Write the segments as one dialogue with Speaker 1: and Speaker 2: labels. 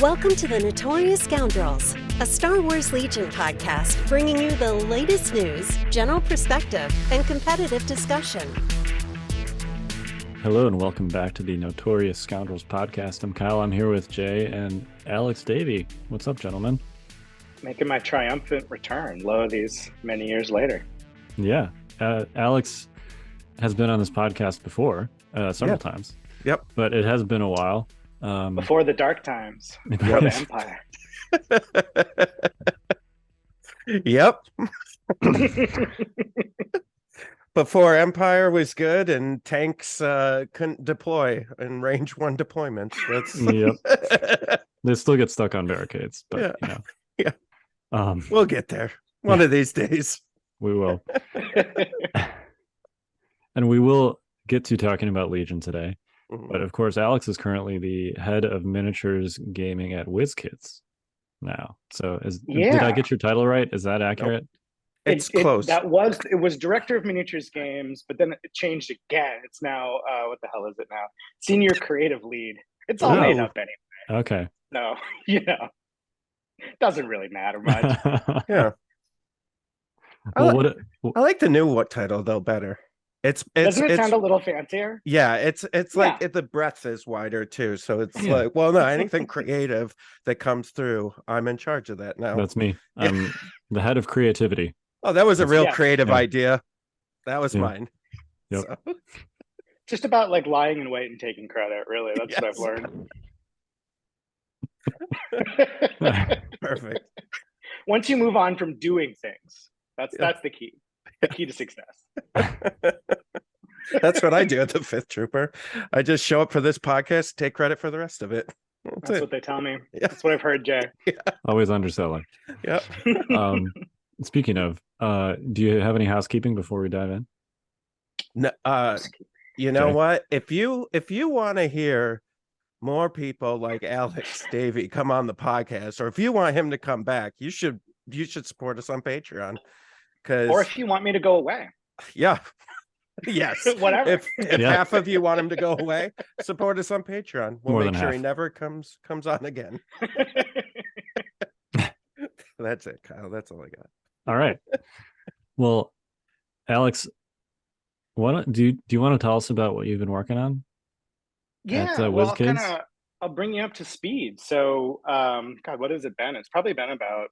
Speaker 1: Welcome to the Notorious Scoundrels, a Star Wars Legion podcast bringing you the latest news, general perspective, and competitive discussion.
Speaker 2: Hello and welcome back to the Notorious Scoundrels podcast. I'm Kyle. I'm here with Jay and Alex Davy. What's up, gentlemen?
Speaker 3: Making my triumphant return, lo, these many years later.
Speaker 2: Yeah. Alex has been on this podcast before, several times.
Speaker 4: Yep.
Speaker 2: But it has been a while.
Speaker 3: Before the dark times, before the Empire.
Speaker 4: Yep. Before Empire was good and tanks couldn't deploy in range one deployments.
Speaker 2: Yep. They still get stuck on barricades, but
Speaker 4: we'll get there one of these days.
Speaker 2: We will. And we will get to talking about Legion today. But of course, Alex is currently the head of miniatures gaming at Wizkids now. So did I get your title right? Is that accurate?
Speaker 4: Nope. It's close.
Speaker 3: It was director of miniatures games, but then it changed again. It's now what the hell is it now? Senior creative lead. It's all made up anyway.
Speaker 2: Okay.
Speaker 3: No, doesn't really matter much.
Speaker 4: Yeah.
Speaker 2: Well,
Speaker 4: I like the new title though better.
Speaker 3: Doesn't it sound a little fancier?
Speaker 4: Yeah, it's like the breadth is wider too. So it's like, well, no, anything creative that comes through, I'm in charge of that now.
Speaker 2: That's me. I'm the head of creativity.
Speaker 4: Oh, that was a real creative idea. That was mine.
Speaker 2: Yep.
Speaker 4: So.
Speaker 3: Just about like lying in wait and taking credit, really. That's what I've learned.
Speaker 4: Perfect.
Speaker 3: Once you move on from doing things, that's the key. The key to success.
Speaker 4: That's what I do at the Fifth Trooper. I just show up for this podcast, take credit for the rest of it.
Speaker 3: That's what they tell me. Yeah. That's what I've heard, Jay. Yeah.
Speaker 2: Always underselling.
Speaker 4: Yep.
Speaker 2: Speaking of, do you have any housekeeping before we dive in?
Speaker 4: No, you know what? If you want to hear more people like Alex Davy come on the podcast, or if you want him to come back, you should support us on Patreon.
Speaker 3: Or if you want me to go away.
Speaker 4: Yeah. Yes.
Speaker 3: Whatever.
Speaker 4: If half of you want him to go away, support us on Patreon. We'll
Speaker 2: More
Speaker 4: make
Speaker 2: than
Speaker 4: sure
Speaker 2: half.
Speaker 4: he never comes on again. That's it, Kyle. That's all I got.
Speaker 2: All right. Well, Alex, do you want to tell us about what you've been working on?
Speaker 3: Yeah,
Speaker 2: at
Speaker 3: Wizkids? I'll bring you up to speed. So, God, what has it been? It's probably been about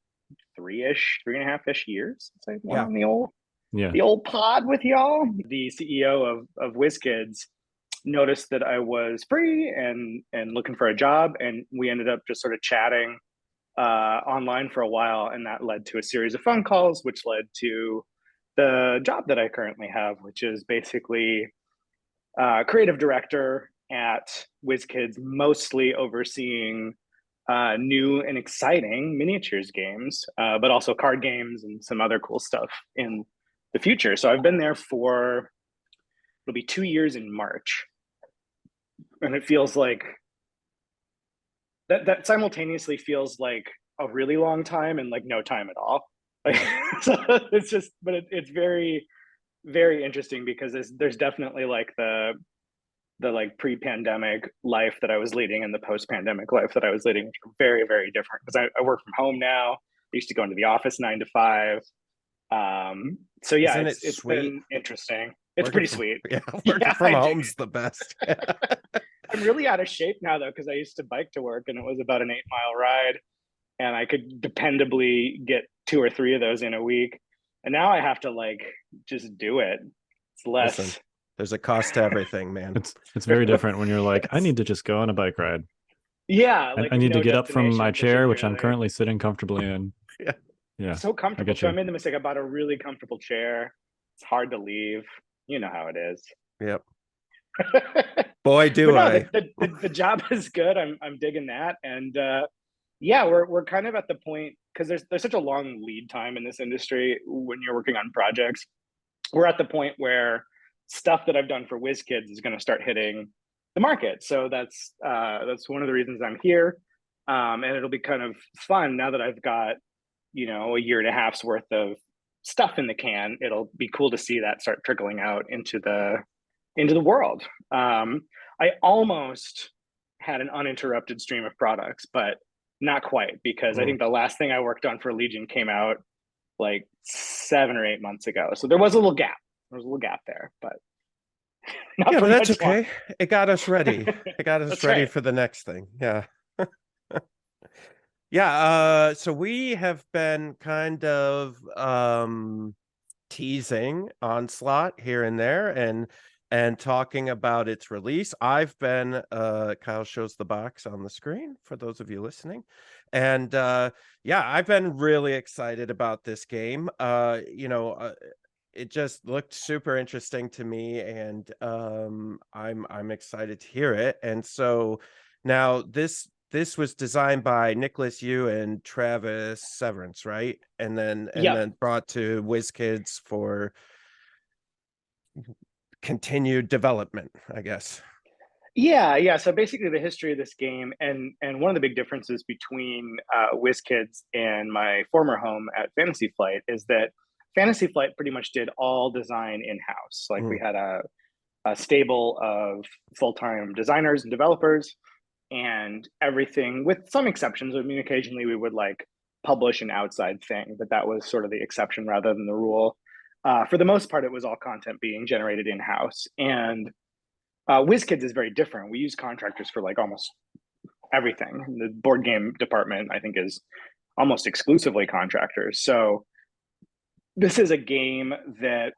Speaker 3: 3.5-ish years since I've been on the old pod with y'all. The CEO of Wizkids noticed that I was free and looking for a job, and we ended up just sort of chatting online for a while, and that led to a series of phone calls, which led to the job that I currently have, which is basically creative director at Wizkids, mostly overseeing new and exciting miniatures games, but also card games and some other cool stuff in the future. So I've been there it'll be 2 years in March. And it feels like that simultaneously feels like a really long time and like no time at all. So it's very, very interesting because there's definitely like the like pre-pandemic life that I was leading and the post-pandemic life that I was leading, which are very, very different because I work from home now. I used to go into the office 9 to 5. So yeah, it's been interesting. It's pretty sweet.
Speaker 4: Yeah, working from home's the best.
Speaker 3: I'm really out of shape now though, because I used to bike to work and it was about an 8-mile ride and I could dependably get 2 or 3 of those in a week. And now I have to like just do it. It's less.
Speaker 4: Listen. There's a cost to everything, man.
Speaker 2: It's very different when you're like, I need to just go on a bike ride.
Speaker 3: Yeah.
Speaker 2: I need to get up from my chair, which I'm currently sitting comfortably in. Yeah.
Speaker 3: So comfortable. So I made the mistake. I bought a really comfortable chair. It's hard to leave. You know how it is.
Speaker 4: Yep. Boy, do I.
Speaker 3: The job is good. I'm digging that. And we're kind of at the point, because there's such a long lead time in this industry when you're working on projects. We're at the point where stuff that I've done for Wizkids is going to start hitting the market. So that's one of the reasons I'm here. And it'll be kind of fun now that I've got, a year and a half's worth of stuff in the can. It'll be cool to see that start trickling out into the world. I almost had an uninterrupted stream of products, but not quite, because I think the last thing I worked on for Legion came out like 7 or 8 months ago. So there was a little gap. There was a little gap there, but
Speaker 4: yeah, but that's okay. It got us ready. It got us ready for the next thing. Yeah. Yeah. So we have been kind of teasing Onslaught here and there and talking about its release. I've been Kyle shows the box on the screen for those of you listening. And yeah, I've been really excited about this game. It just looked super interesting to me, and I'm excited to hear it. And so now this was designed by Nicholas Yu and Travis Severance, right? And then brought to Wizkids for continued development, I guess.
Speaker 3: Yeah. So basically, the history of this game, and one of the big differences between Wizkids and my former home at Fantasy Flight is that Fantasy Flight pretty much did all design in-house. Like we had a stable of full-time designers and developers, and everything, with some exceptions. I mean, occasionally we would like publish an outside thing, but that was sort of the exception rather than the rule. For the most part, it was all content being generated in-house. And WizKids is very different. We use contractors for like almost everything. The board game department, I think, is almost exclusively contractors. So this is a game that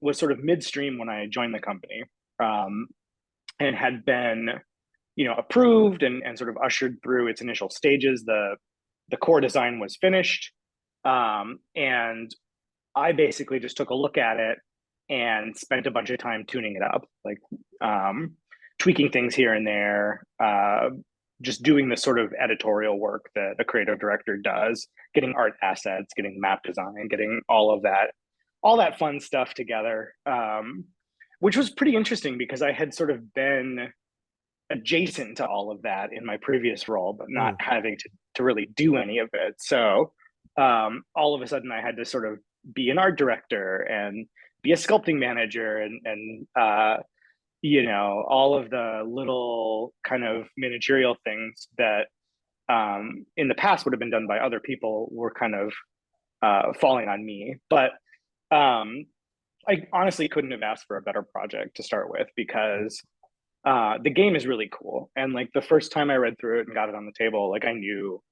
Speaker 3: was sort of midstream when I joined the company, and had been, approved and sort of ushered through its initial stages. The core design was finished, and I basically just took a look at it and spent a bunch of time tuning it up, like tweaking things here and there, just doing the sort of editorial work that a creative director does, getting art assets, getting map design, getting all that fun stuff together, which was pretty interesting because I had sort of been adjacent to all of that in my previous role, but not having to really do any of it. So all of a sudden I had to sort of be an art director and be a sculpting manager and all of the little kind of managerial things that in the past would have been done by other people were kind of falling on me. But I honestly couldn't have asked for a better project to start with, because the game is really cool. And like the first time I read through it and got it on the table, like I knew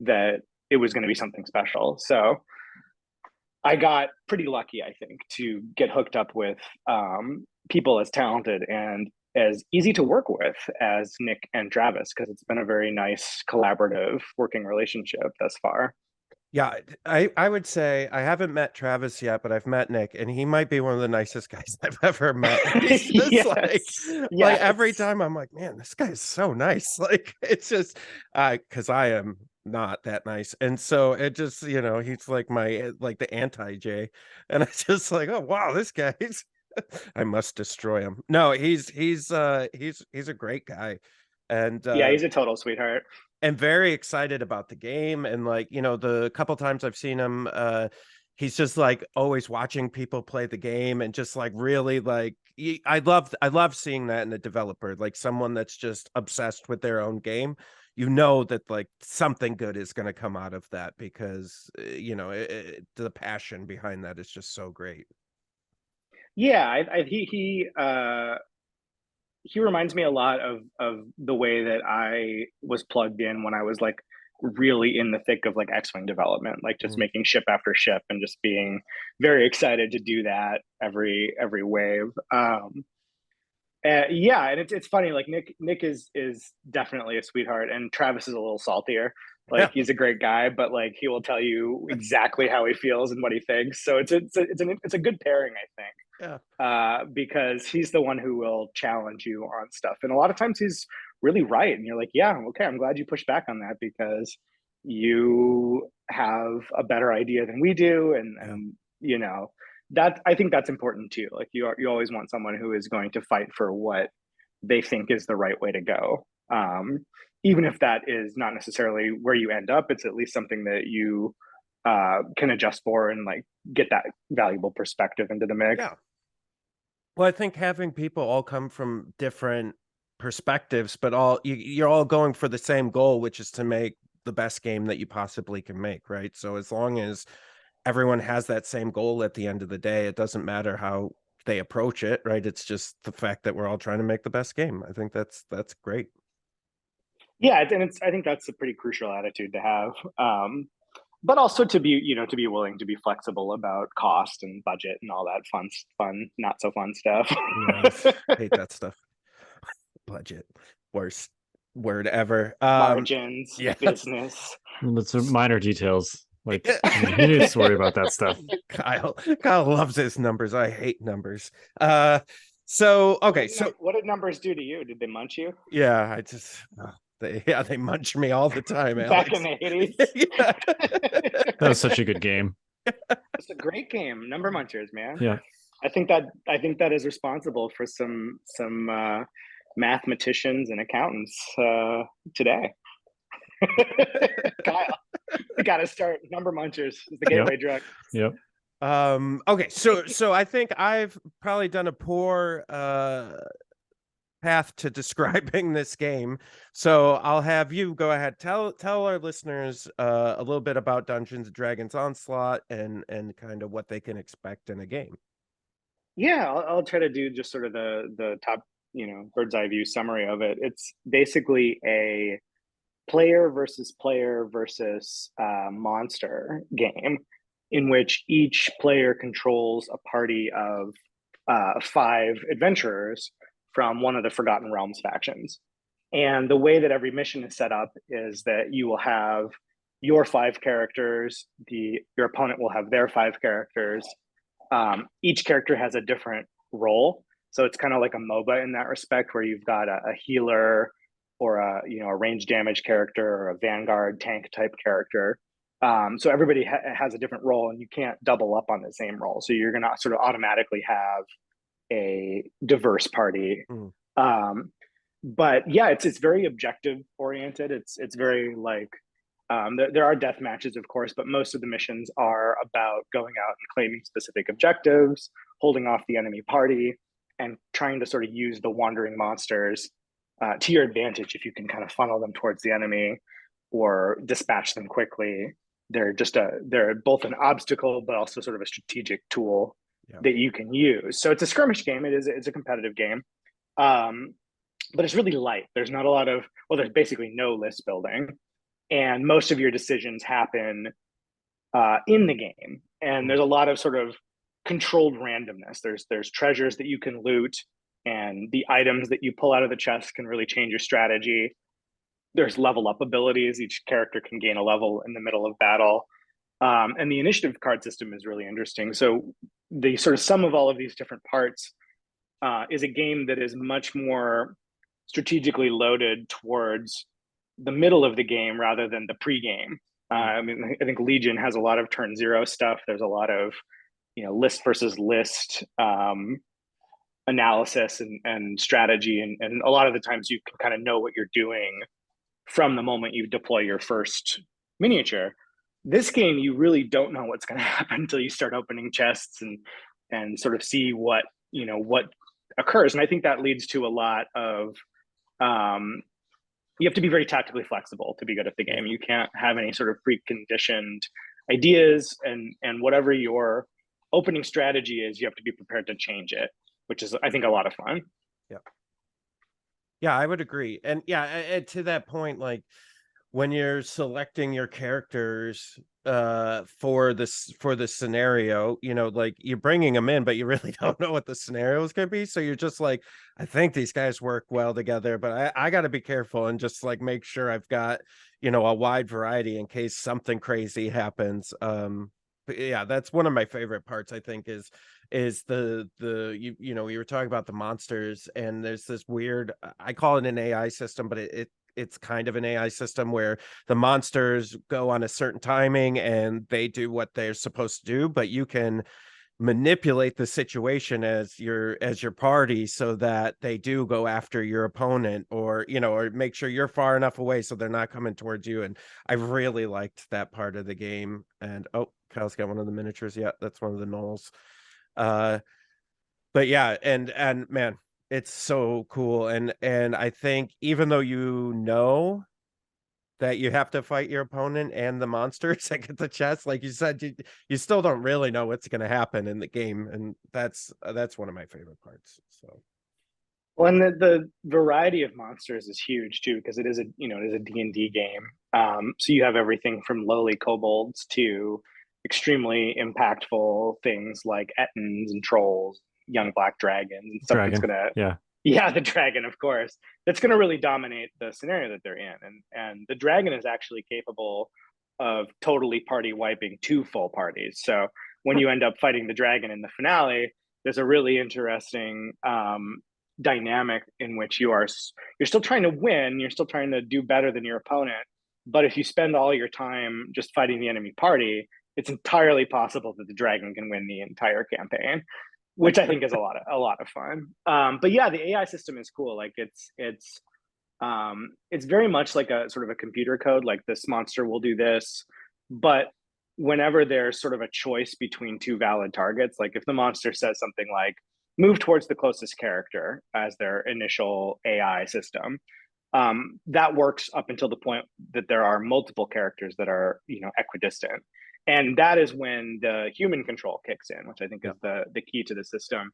Speaker 3: that it was going to be something special. So I got pretty lucky, I think, to get hooked up with people as talented and as easy to work with as Nick and Travis, because it's been a very nice collaborative working relationship thus far.
Speaker 4: Yeah, I would say I haven't met Travis yet, but I've met Nick, and he might be one of the nicest guys I've ever met. Yes. Like every time I'm like, man, this guy is so nice. Like it's just because I am not that nice, and so it just he's like the anti-Jay, and I just like, oh wow, this guy's I must destroy him. No, he's a great guy, and
Speaker 3: yeah, he's a total sweetheart.
Speaker 4: And very excited about the game. And like, the couple times I've seen him, he's just like always watching people play the game, and just like really like I love seeing that in a developer, like someone that's just obsessed with their own game. That like something good is going to come out of that, because the passion behind that is just so great.
Speaker 3: Yeah, he reminds me a lot of the way that I was plugged in when I was like really in the thick of like X-Wing development, like just making ship after ship and just being very excited to do that every wave. Yeah, and it's funny, like Nick is definitely a sweetheart, and Travis is a little saltier. Like he's a great guy, but like he will tell you exactly how he feels and what he thinks. So it's a good pairing, I think. Yeah. Because he's the one who will challenge you on stuff, and a lot of times he's really right, and you're like, yeah, okay, I'm glad you pushed back on that, because you have a better idea than we do, and that, I think that's important too. Like you always want someone who is going to fight for what they think is the right way to go. Even if that is not necessarily where you end up, it's at least something that you can adjust for and like get that valuable perspective into the mix.
Speaker 4: Yeah. Well, I think having people all come from different perspectives, but you're all going for the same goal, which is to make the best game that you possibly can make, right? So as long as everyone has that same goal at the end of the day, it doesn't matter how they approach it, right? It's just the fact that we're all trying to make the best game. I think that's great.
Speaker 3: Yeah, and I think that's a pretty crucial attitude to have. But also to be willing to be flexible about cost and budget and all that fun, not so fun stuff.
Speaker 4: Yes, hate that stuff. Budget, worst word ever.
Speaker 3: Margins,
Speaker 4: yeah.
Speaker 3: business.
Speaker 2: It's minor details. Like, he needs to worry about that stuff.
Speaker 4: Kyle loves his numbers. I hate numbers. So okay, so
Speaker 3: what did numbers do to you? Did they munch you?
Speaker 4: Yeah, I just they munch me all the time, Alex.
Speaker 3: Back in the 80s.
Speaker 4: Yeah.
Speaker 2: That was such a good game.
Speaker 3: It's a great game. Number munchers, man.
Speaker 2: Yeah.
Speaker 3: I think that is responsible for some mathematicians and accountants today. Kyle, we got to start. Number munchers is the gateway drug.
Speaker 2: Yep.
Speaker 4: Okay, so I think I've probably done a poor path to describing this game, so I'll have you go ahead. Tell our listeners a little bit about Dungeons and Dragons Onslaught and kind of what they can expect in a game.
Speaker 3: Yeah, I'll try to do just sort of the top, bird's eye view summary of it. It's basically a player versus monster game in which each player controls a party of 5 adventurers from one of the Forgotten Realms factions. And the way that every mission is set up is that you will have your 5 characters, your opponent will have their 5 characters. Each character has a different role. So it's kind of like a MOBA in that respect, where you've got a healer or a range damage character or a vanguard tank type character. So everybody has a different role, and you can't double up on the same role. So you're going to sort of automatically have a diverse party. But yeah, it's very objective oriented. It's very like there are death matches, of course, but most of the missions are about going out and claiming specific objectives, holding off the enemy party, and trying to sort of use the wandering monsters to your advantage if you can kind of funnel them towards the enemy or dispatch them quickly. They're both an obstacle, but also sort of a strategic tool that you can use. So it's a skirmish game. It's a competitive game, but it's really light. There's not a lot of, there's basically no list building, and most of your decisions happen in the game. And there's a lot of sort of controlled randomness. There's treasures that you can loot, and the items that you pull out of the chest can really change your strategy. There's level up abilities. Each character can gain a level in the middle of battle. And the initiative card system is really interesting. So the sort of sum of all of these different parts is a game that is much more strategically loaded towards the middle of the game rather than the pre-game. I think Legion has a lot of turn 0 stuff. There's a lot of list versus list analysis and strategy, and a lot of the times you can kind of know what you're doing from the moment you deploy your first miniature. This game, you really don't know what's going to happen until you start opening chests and sort of see what occurs. And I think that leads to a lot of you have to be very tactically flexible to be good at the game. You can't have any sort of preconditioned ideas, and whatever your opening strategy is, you have to be prepared to change it, which is, I think, a lot of fun.
Speaker 4: Yeah, I would agree. And to that point, like when you're selecting your characters for this scenario, like you're bringing them in, but you really don't know what the scenario is going to be. So you're just like, I think these guys work well together, but I got to be careful and just like make sure I've got, a wide variety in case something crazy happens. But yeah, that's one of my favorite parts, I think, is the you were talking about the monsters, and there's this weird, I call it an AI system, but it's kind of an AI system where the monsters go on a certain timing and they do what they're supposed to do, but you can manipulate the situation as your party so that they do go after your opponent, or or make sure you're far enough away so they're not coming towards you. And I really liked that part of the game. And Kyle's got one of the miniatures. Yeah, that's one of the gnolls. But yeah, and man, it's so cool. And I think even though that you have to fight your opponent and the monsters like at the chest. Like you said, you still don't really know what's going to happen in the game, and that's one of my favorite parts. So,
Speaker 3: well, and the variety of monsters is huge too, because it is a D&D game. So you have everything from lowly kobolds to extremely impactful things like ettins and trolls, young black dragons, and stuff that's gonna the dragon, of course, that's gonna really dominate the scenario that they're in. And the dragon is actually capable of totally party wiping 2 full parties. So when you end up fighting the dragon in the finale, there's a really interesting dynamic in which you're still trying to win, you're still trying to do better than your opponent, but if you spend all your time just fighting the enemy party, it's entirely possible that the dragon can win the entire campaign, which I think is a lot of fun. But yeah, the AI system is cool. Like it's very much like a sort of a computer code. Like this monster will do this, but whenever there's sort of a choice between 2 valid targets, like if the monster says something like move towards the closest character as their initial AI system, that works up until the point that there are multiple characters that are equidistant. And that is when the human control kicks in, which I think is the key to the system.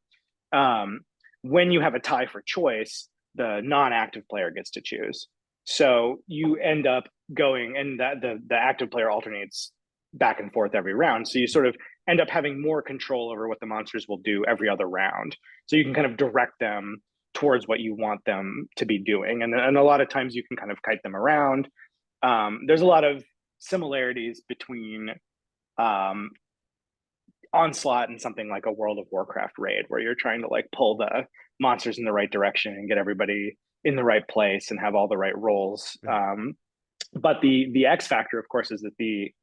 Speaker 3: When you have a tie for choice, the non-active player gets to choose. So you end up going, and that the active player alternates back and forth every round. So you sort of end up having more control over what the monsters will do every other round. So you can kind of direct them towards what you want them to be doing. And a lot of times you can kind of kite them around. There's a lot of similarities between Onslaught and something like a World of Warcraft raid, where you're trying to like pull the monsters in the right direction and get everybody in the right place and have all the right roles. But the X factor, of course, is that the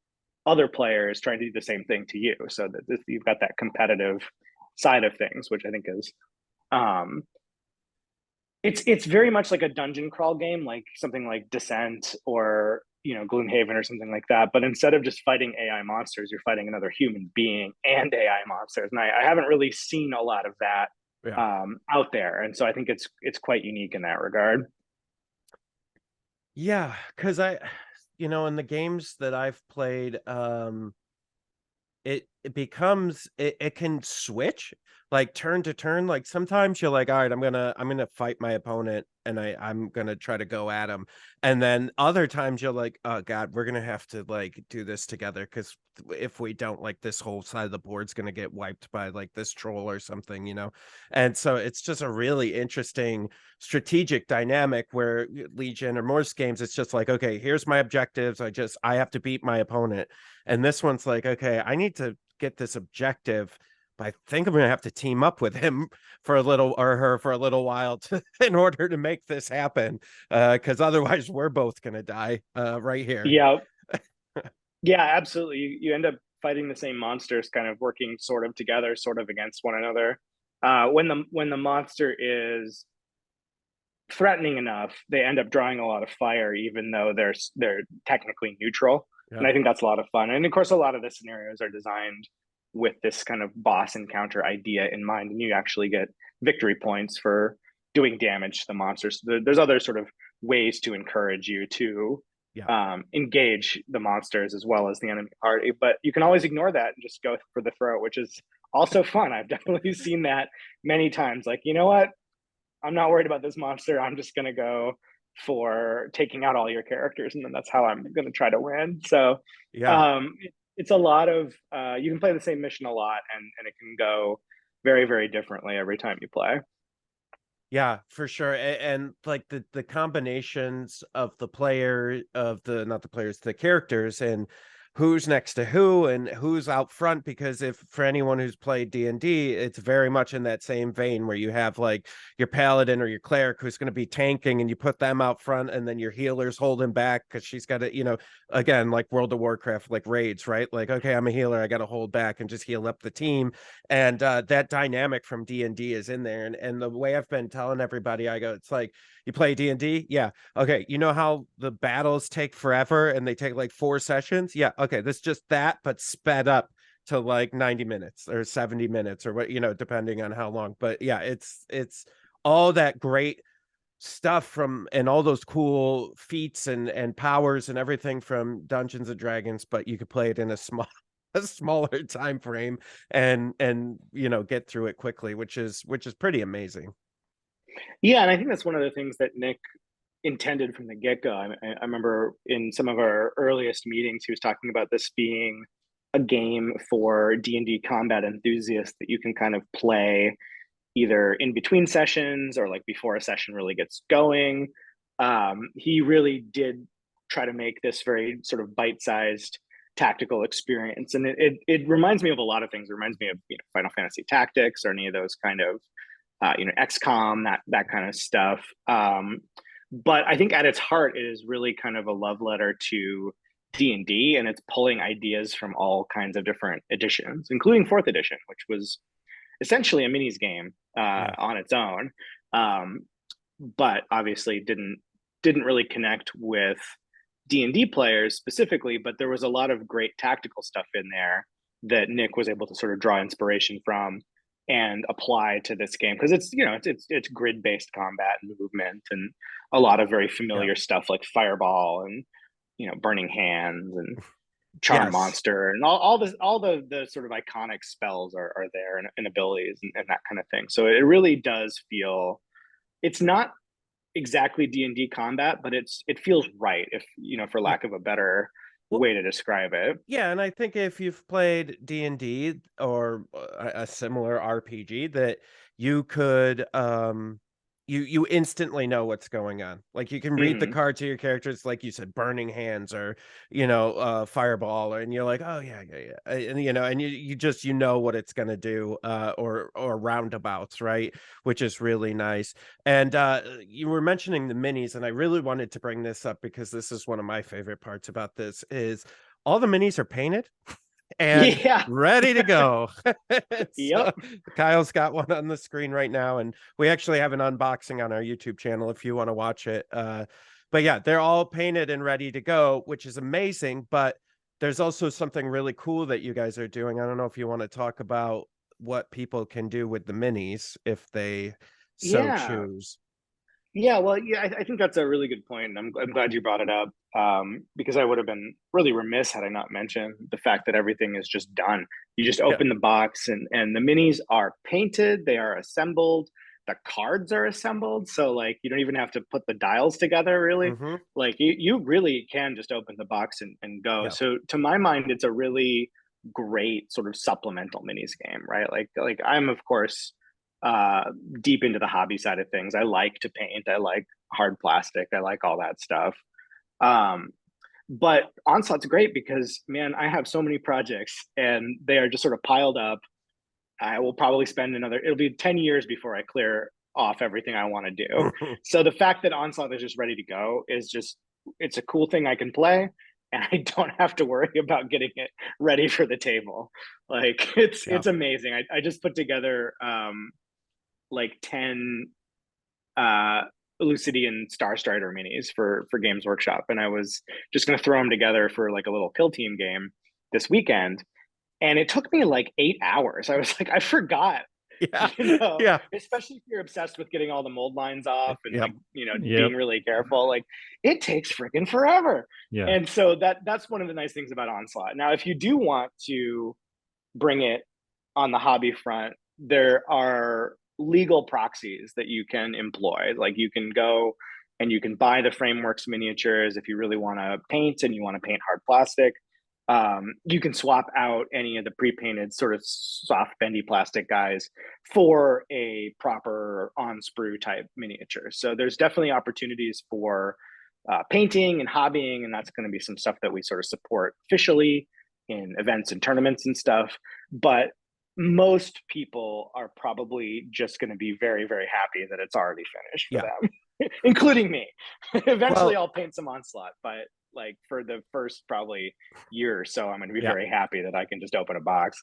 Speaker 3: other player is trying to do the same thing to you, so that you've got that competitive side of things, which I think is it's very much like a dungeon crawl game, like something like Descent or Gloomhaven or something like that. But instead of just fighting AI monsters, you're fighting another human being and AI monsters. And I haven't really seen a lot of that out there, and so I think it's quite unique in that regard.
Speaker 4: Yeah, because in the games that I've played, it becomes it can switch like turn to turn. Like sometimes you're like, all right, I'm gonna fight my opponent and I'm gonna try to go at him, and then other times you're like, oh god, we're gonna have to like do this together, because if we don't, like this whole side of the board's gonna get wiped by like this troll or something, and so it's just a really interesting strategic dynamic where Legion or most games, it's just like, okay, here's my objectives, I have to beat my opponent, and this one's like, okay, I need to get this objective, but I think I'm gonna have to team up with him for a little, or her for a little while in order to make this happen, because otherwise we're both gonna die right here.
Speaker 3: Yeah, absolutely. You end up fighting the same monsters, kind of working sort of together, sort of against one another. When the monster is threatening enough, they end up drawing a lot of fire, even though they're technically neutral. And I think that's a lot of fun. And of course, a lot of the scenarios are designed with this kind of boss encounter idea in mind, and you actually get victory points for doing damage to the monsters. There's other sort of ways to encourage you to engage the monsters as well as the enemy party, but you can always ignore that and just go for the throat, which is also fun. I've definitely seen that many times. Like, you know what? I'm not worried about this monster. I'm just going to go for taking out all your characters, and then that's how I'm going to try to win. So it's a lot of you can play the same mission a lot, and it can go very, very differently every time you play.
Speaker 4: Yeah, for sure. And like the combinations of the characters, and who's next to who and who's out front, because if for anyone who's played D&D, it's very much in that same vein where you have like your paladin or your cleric who's going to be tanking, and you put them out front, and then your healer's holding back because she's got to, again, like World of Warcraft, like raids, right? Like, okay, I'm a healer, I got to hold back and just heal up the team. And that dynamic from D&D is in there. And the way I've been telling everybody, I go, it's like, you play D&D? Yeah. Okay. You know how the battles take forever and they take like 4 sessions? Yeah. Okay. This just that, but sped up to like 90 minutes or 70 minutes or what, depending on how long. But yeah, it's all that great stuff from and all those cool feats and powers and everything from Dungeons and Dragons, but you could play it in a smaller time frame and get through it quickly, which is pretty amazing.
Speaker 3: Yeah, and I think that's one of the things that Nick intended from the get-go. I remember in some of our earliest meetings, he was talking about this being a game for D&D combat enthusiasts that you can kind of play either in between sessions or like before a session really gets going. He really did try to make this very sort of bite-sized tactical experience, and it reminds me of a lot of things. It reminds me of Final Fantasy Tactics or any of those kind of XCOM, that kind of stuff. But I think at its heart, it is really kind of a love letter to D&D, and it's pulling ideas from all kinds of different editions, including 4th edition, which was essentially a minis game on its own, but obviously didn't really connect with D&D players specifically. But there was a lot of great tactical stuff in there that Nick was able to sort of draw inspiration from and apply to this game, because it's grid-based combat and movement and a lot of very familiar stuff like Fireball and Burning Hands and Charm Monster and all the sort of iconic spells are there and abilities and that kind of thing. So it really does feel, it's not exactly D&D combat, but it feels right, if for lack of a better way to describe it.
Speaker 4: Yeah, and I think if you've played D&D or a similar RPG, that you could you instantly know what's going on. Like you can read the cards to your characters, like you said, Burning Hands or Fireball, and you're like, oh yeah, and and you just what it's gonna do, or roundabouts, right? Which is really nice. And you were mentioning the minis, and I really wanted to bring this up because this is one of my favorite parts about this is all the minis are painted and ready to go.
Speaker 3: Yep.
Speaker 4: Kyle's got one on the screen right now, and we actually have an unboxing on our YouTube channel if you want to watch it. But yeah, they're all painted and ready to go, which is amazing. But there's also something really cool that you guys are doing. I don't know if you want to talk about what people can do with the minis if they choose.
Speaker 3: Yeah, well, I think that's a really good point. And I'm glad you brought it up, because I would have been really remiss had I not mentioned the fact that everything is just done. You just open the box and the minis are painted, they are assembled, the cards are assembled. So like you don't even have to put the dials together really. Like you really can just open the box and go. So to my mind, it's a really great sort of supplemental minis game, right? Like I'm of course deep into the hobby side of things. I like to paint. I like hard plastic. I like all that stuff. But Onslaught's great because, man, I have so many projects and they are just sort of piled up. I will probably spend it'll be 10 years before I clear off everything I want to do. So the fact that Onslaught is just ready to go is it's a cool thing I can play. And I don't have to worry about getting it ready for the table. Like it's amazing. I just put together like 10 Lucidian Star Strider minis for Games Workshop, and I was just going to throw them together for like a little kill team game this weekend, and it took me like 8 hours. I was like, I forgot. Especially if you're obsessed with getting all the mold lines off and being really careful, like it takes freaking forever. And so that's one of the nice things about Onslaught. Now if you do want to bring it on the hobby front, there are legal proxies that you can employ. Like you can go and you can buy the Frameworks miniatures if you really want to paint and you want to paint hard plastic. You can swap out any of the pre-painted sort of soft bendy plastic guys for a proper on sprue type miniature. So there's definitely opportunities for painting and hobbying, and that's going to be some stuff that we sort of support officially in events and tournaments and stuff. But most people are probably just going to be very, very happy that it's already finished for them, including me. Eventually I'll paint some Onslaught, but like for the first probably year or so, I'm going to be very happy that I can just open a box.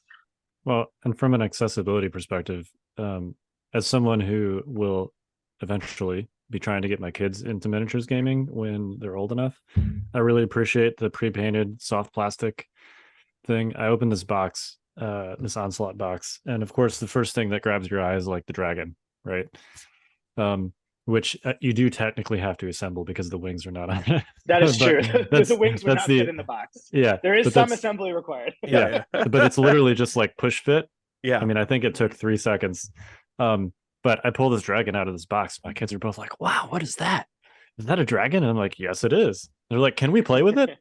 Speaker 2: Well, and from an accessibility perspective, as someone who will eventually be trying to get my kids into miniatures gaming when they're old enough, I really appreciate the pre-painted soft plastic thing. I opened this box, this Onslaught box, and of course the first thing that grabs your eye is like the dragon, right? which you do technically have to assemble because the wings are not on it.
Speaker 3: That is true. The wings would not fit in the box.
Speaker 2: Yeah.
Speaker 3: There is some assembly required.
Speaker 2: Yeah. But it's literally just like push fit.
Speaker 4: Yeah.
Speaker 2: I mean, I think it took 3 seconds. But I pull this dragon out of this box. My kids are both like, wow, what is that? Is that a dragon? And I'm like, yes, it is. They're like, can we play with it?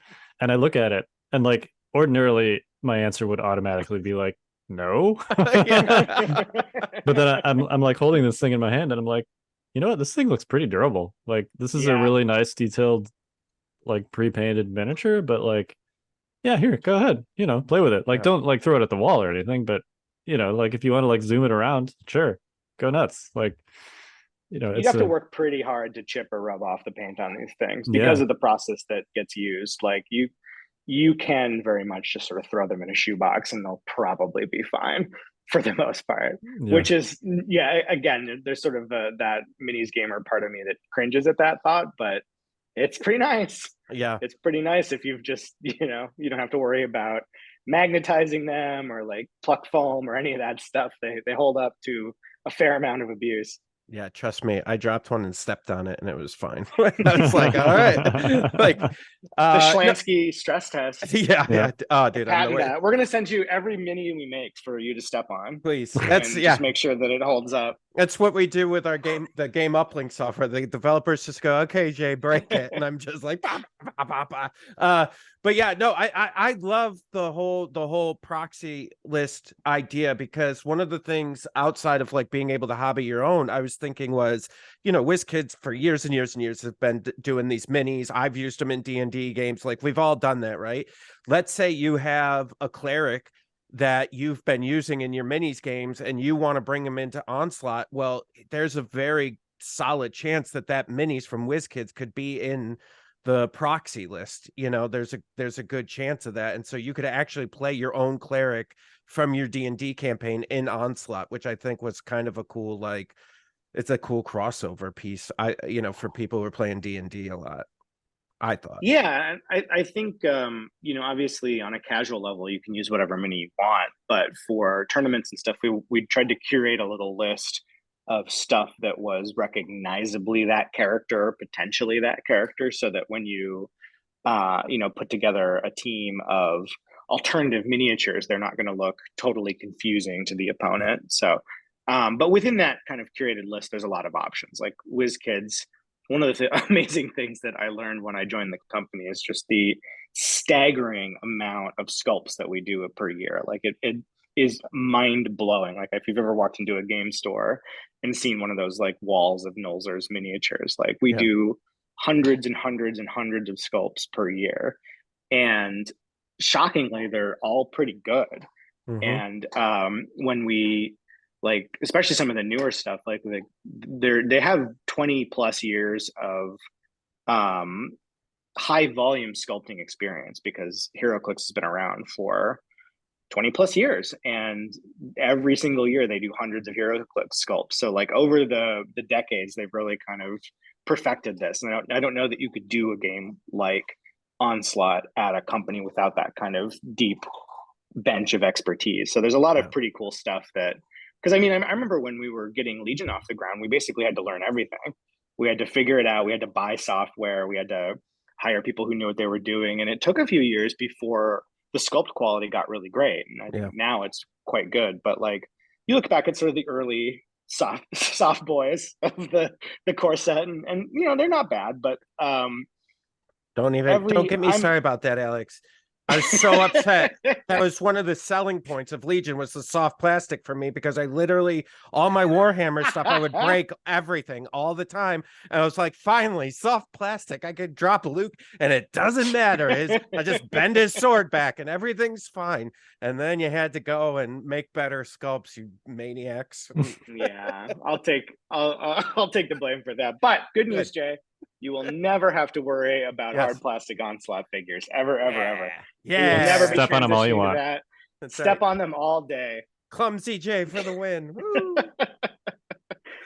Speaker 2: And I look at it, and like ordinarily my answer would automatically be like, no. But then I'm like holding this thing in my hand, and I'm like, you know what? This thing looks pretty durable. Like, this is a really nice, detailed, like pre-painted miniature, but like, yeah, here, go ahead, play with it. Like, don't like throw it at the wall or anything, but like if you want to like zoom it around, sure, go nuts. Like,
Speaker 3: you have to work pretty hard to chip or rub off the paint on these things because of the process that gets used. Like you can very much just sort of throw them in a shoebox and they'll probably be fine for the most part, which is, again, there's sort of that minis gamer part of me that cringes at that thought, but it's pretty nice.
Speaker 4: Yeah.
Speaker 3: It's pretty nice if you've just, you don't have to worry about magnetizing them or like pluck foam or any of that stuff. They hold up to a fair amount of abuse.
Speaker 4: Yeah, trust me, I dropped one and stepped on it and it was fine. I was like, all right. Like
Speaker 3: the Schlansky stress test.
Speaker 4: Yeah. Oh, dude,
Speaker 3: we're gonna send you every mini we make for you to step on.
Speaker 4: Please.
Speaker 3: Just make sure that it holds up.
Speaker 4: That's what we do with our game, the game uplink software. The developers just go, okay, Jay, break it. And I'm just like, bah, bah, bah, bah. But yeah, no, I love the whole proxy list idea, because one of the things outside of like being able to hobby your own, I was thinking was, Wizkids for years and years and years have been doing these minis. I've used them in D&D games. Like, we've all done that, right? Let's say you have a cleric that you've been using in your minis games and you want to bring them into Onslaught. Well, there's a very solid chance that minis from Wizkids could be in the proxy list. There's a good chance of that, and so you could actually play your own cleric from your D&D campaign in Onslaught, which I think was kind of a cool, like, it's a cool crossover piece. For people who are playing D&D a lot, I thought.
Speaker 3: Yeah, I think obviously on a casual level you can use whatever mini you want, but for tournaments and stuff, we tried to curate a little list of stuff that was recognizably that character, potentially that character, so that when you put together a team of alternative miniatures, they're not going to look totally confusing to the opponent. So but within that kind of curated list, there's a lot of options. Like Wizkids, one of the amazing things that I learned when I joined the company is just the staggering amount of sculpts that we do per year. Like it is mind blowing. Like if you've ever walked into a game store and seen one of those like walls of Nolzur's miniatures, like we do hundreds and hundreds and hundreds of sculpts per year. And shockingly, they're all pretty good. And when we, like, especially some of the newer stuff, like they have 20 plus years of high volume sculpting experience, because HeroClix has been around for 20 plus years, and every single year they do hundreds of HeroClix sculpts. So like over the decades, they've really kind of perfected this. And I don't know that you could do a game like Onslaught at a company without that kind of deep bench of expertise. So there's a lot of pretty cool stuff that, because I remember when we were getting Legion off the ground, we basically had to learn everything. We had to figure it out. We had to buy software. We had to hire people who knew what they were doing. And it took a few years before the sculpt quality got really great. And I think now it's quite good. But like, you look back at sort of the early soft boys of the core set, and they're not bad, but
Speaker 4: don't get me started about that, Alex. I was so upset. That was one of the selling points of Legion, was the soft plastic for me, because I literally, all my Warhammer stuff, I would break everything all the time. And I was like, finally, soft plastic. I could drop Luke and it doesn't matter. I just bend his sword back and everything's fine. And then you had to go and make better sculpts, you maniacs.
Speaker 3: Yeah, I'll take the blame for that. But good news, Jay. You will never have to worry about hard plastic Onslaught figures ever.
Speaker 4: Yeah.
Speaker 3: Never be
Speaker 2: Step on them all you want.
Speaker 3: Step on them all day.
Speaker 4: Clumsy Jay for the win. Woo.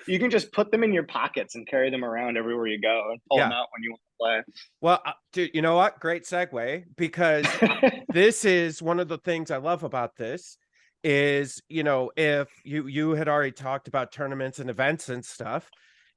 Speaker 3: You can just put them in your pockets and carry them around everywhere you go and pull them out when you want to play.
Speaker 4: Well, dude, you know what? Great segue, because this is one of the things I love about this is, if you had already talked about tournaments and events and stuff,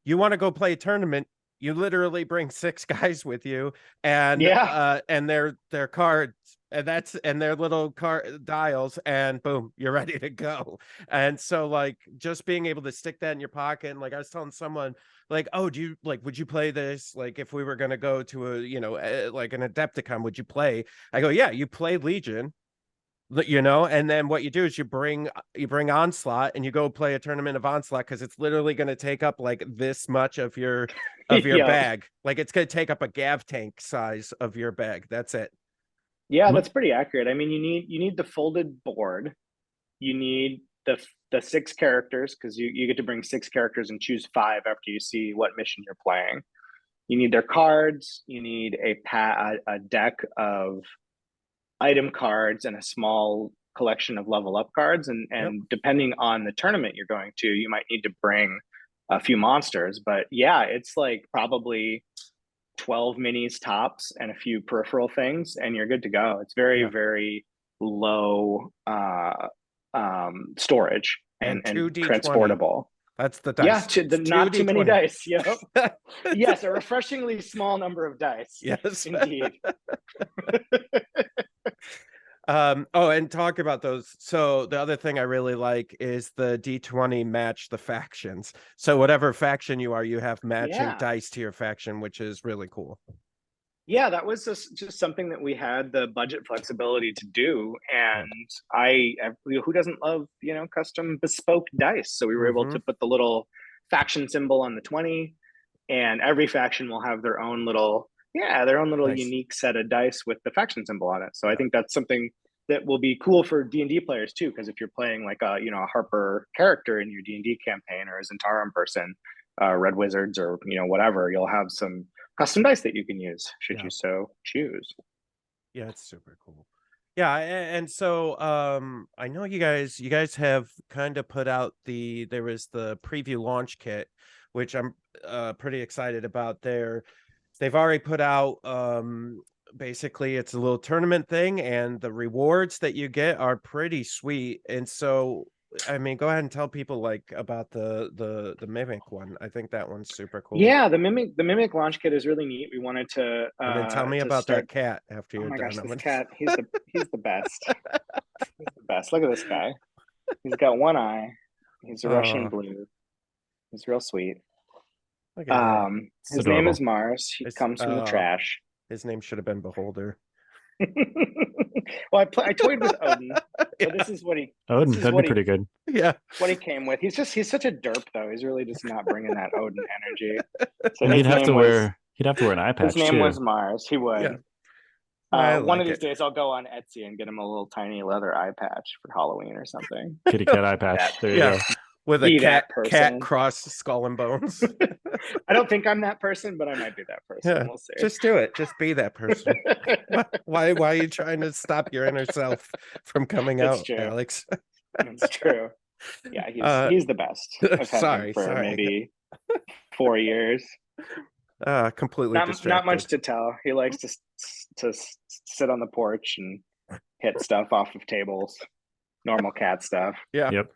Speaker 4: you want to go play a tournament, you literally bring 6 guys with you, and their cards, and their little card dials, and boom, you're ready to go. And so like just being able to stick that in your pocket, and like I was telling someone, like, oh, would you play this? Like if we were going to go to a, like an Adepticon, would you play? I go, yeah, you play Legion, and then what you do is you bring Onslaught, and you go play a tournament of Onslaught, because it's literally going to take up like this much of your bag. Like it's going to take up a Gav tank size of your bag. That's it.
Speaker 3: Yeah, that's pretty accurate. I mean, you need the folded board, you need the 6 characters, because you get to bring 6 characters and choose 5 after you see what mission you're playing. You need their cards, you need a deck of item cards and a small collection of level up cards, and depending on the tournament you're going to, you might need to bring a few monsters. But yeah, it's like probably 12 minis tops and a few peripheral things, and you're good to go. It's very very low storage and transportable.
Speaker 4: That's the dice.
Speaker 3: Yeah, not too many dice. Yep. Yes, a refreshingly small number of dice.
Speaker 4: Yes,
Speaker 3: indeed.
Speaker 4: And talk about those. So the other thing I really like is the D20 match the factions. So whatever faction you are, you have matching dice to your faction, which is really cool.
Speaker 3: Yeah, that was just something that we had the budget flexibility to do, and who doesn't love custom bespoke dice? So we were able to put the little faction symbol on the 20, and every faction will have their own little unique set of dice with the faction symbol on it. So I think that's something that will be cool for D&D players too, because if you're playing like a Harper character in your D&D campaign, or a Zentarum person, Red Wizards, or whatever, you'll have some custom dice that you can use should you so choose.
Speaker 4: Yeah, it's super cool. Yeah, and so I know you guys have kind of put out there was the preview launch kit, which I'm pretty excited about. They've already put out basically it's a little tournament thing, and the rewards that you get are pretty sweet. And so I mean, go ahead and tell people like about the Mimic one. I think that one's super cool.
Speaker 3: Yeah, the Mimic launch kit is really neat. We wanted to
Speaker 4: and then tell me about that cat after you're done.
Speaker 3: Oh my gosh, this cat, he's the best. He's the best. Look at this guy. He's got one eye. He's a Russian blue. He's real sweet. His name is Mars. He comes from the trash.
Speaker 4: His name should have been Beholder.
Speaker 3: Well, I toyed with Odin. So this is what
Speaker 2: Odin, that'd be pretty good.
Speaker 4: Yeah.
Speaker 3: What he came with. He's such a derp though. He's really just not bringing that Odin energy. So
Speaker 2: and he'd have to wear an eye patch.
Speaker 3: His name was Mars. He would. Yeah. One of these days I'll go on Etsy and get him a little tiny leather eye patch for Halloween or something.
Speaker 2: Kitty cat eye patch. There you go.
Speaker 4: With a cat cross skull and bones.
Speaker 3: I don't think I'm that person, but I might be that person.
Speaker 4: Yeah,
Speaker 3: we'll see.
Speaker 4: Just do it. Just be that person. Why are you trying to stop your inner self from coming out,
Speaker 3: true.
Speaker 4: Alex?
Speaker 3: That's true. Yeah, he's the best. I've had him for maybe 4 years.
Speaker 4: Completely distracted.
Speaker 3: Not much to tell. He likes to sit on the porch and hit stuff off of tables. Normal cat stuff.
Speaker 4: Yeah.
Speaker 2: Yep.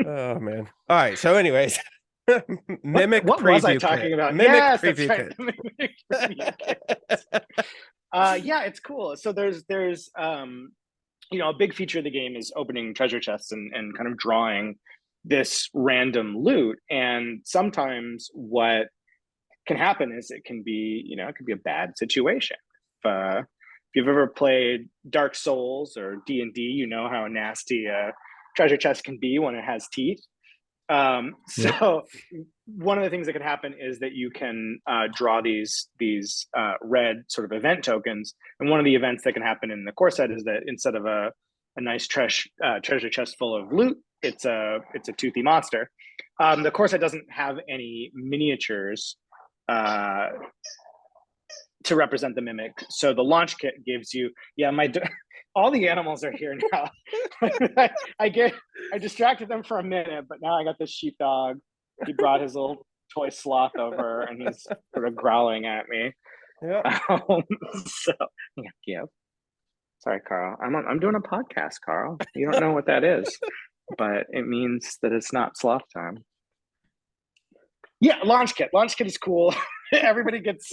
Speaker 4: Oh man. All right. So, anyways, Mimic.
Speaker 3: What was I talking about?
Speaker 4: Mimic
Speaker 3: preview kit. Mimic preview kit. Yeah, it's cool. So there's a big feature of the game is opening treasure chests and kind of drawing this random loot. And sometimes what can happen is it can be a bad situation. If you've ever played Dark Souls or D&D, you know how nasty treasure chest can be when it has teeth. So one of the things that can happen is that you can draw these red sort of event tokens, and one of the events that can happen in the core set is that instead of a nice treasure chest full of loot, it's a toothy monster. The core set doesn't have any miniatures to represent the Mimic, so the launch kit gives you all the animals are here now. I distracted them for a minute, but now I got this sheepdog. He brought his little toy sloth over, and he's sort of growling at me.
Speaker 4: Yeah.
Speaker 3: Yeah. Sorry, Carl. I'm doing a podcast, Carl. You don't know what that is, but it means that it's not sloth time. Yeah, launch kit. Launch kit is cool. everybody gets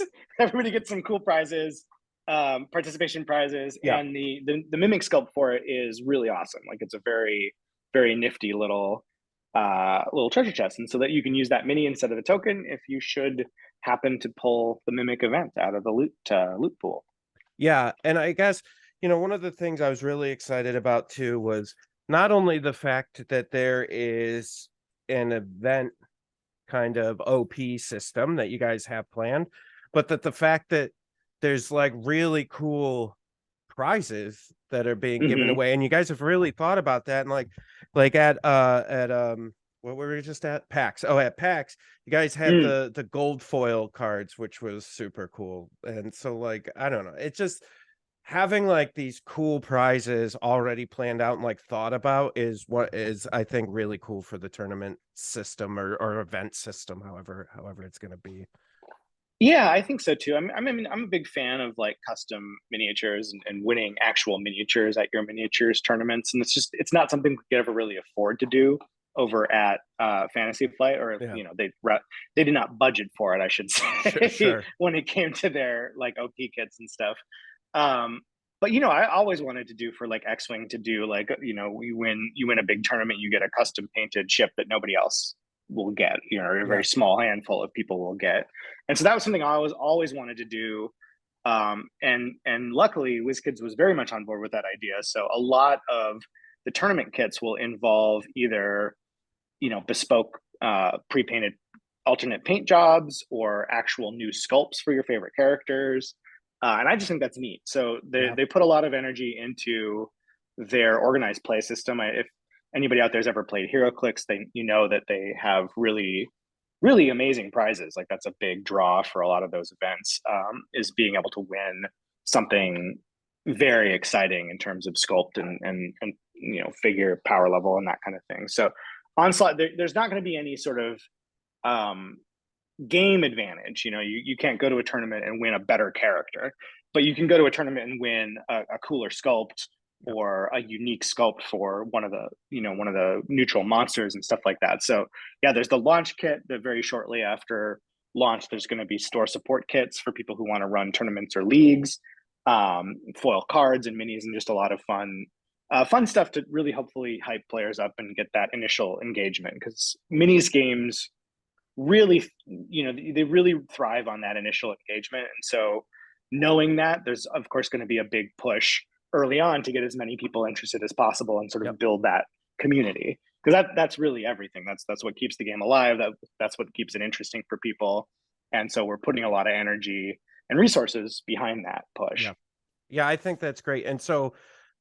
Speaker 3: some cool prizes, participation prizes, and the mimic sculpt for it is really awesome. Like it's a very, very nifty little treasure chest, and so that you can use that mini instead of a token if you should happen to pull the mimic event out of the loot pool.
Speaker 4: Yeah, and I guess one of the things I was really excited about too was not only the fact that there is an event kind of OP system that you guys have planned, but that the fact that there's like really cool prizes that are being given away, and you guys have really thought about that. And like at what were we just at? PAX. Oh, at PAX, you guys had the gold foil cards, which was super cool. And so like, I don't know, it's just having like these cool prizes already planned out and like thought about is what is, I think, really cool for the tournament system or event system, however it's going to be.
Speaker 3: Yeah, I think so too. I'm a big fan of like custom miniatures and winning actual miniatures at your miniatures tournaments. And it's not something we could ever really afford to do over at Fantasy Flight, or they did not budget for it, I should say,
Speaker 4: sure.
Speaker 3: when it came to their like OP kits and stuff. But I always wanted to do for like X-Wing to do like, you win a big tournament, you get a custom painted ship that nobody else will get, a very small handful of people will get. And so that was something I always wanted to do. And luckily Wizkids was very much on board with that idea. So a lot of the tournament kits will involve either, bespoke pre-painted alternate paint jobs or actual new sculpts for your favorite characters. And I just think that's neat. So they put a lot of energy into their organized play system. If anybody out there's ever played HeroClix, that they have really, really amazing prizes. Like that's a big draw for a lot of those events, is being able to win something very exciting in terms of sculpt and figure power level and that kind of thing. So Onslaught, there's not going to be any sort of game advantage. You can't go to a tournament and win a better character, but you can go to a tournament and win a cooler sculpt or a unique sculpt for one of the neutral monsters and stuff like that. So yeah, there's the launch kit that very shortly after launch, there's going to be store support kits for people who want to run tournaments or leagues, foil cards and minis, and just a lot of fun stuff to really hopefully hype players up and get that initial engagement, because minis games really, they really thrive on that initial engagement. And so knowing that, there's of course going to be a big push early on to get as many people interested as possible and sort of build that community, because that's really everything. That's what keeps the game alive. That's what keeps it interesting for people. And so we're putting a lot of energy and resources behind that push.
Speaker 4: Yeah, I think that's great. And so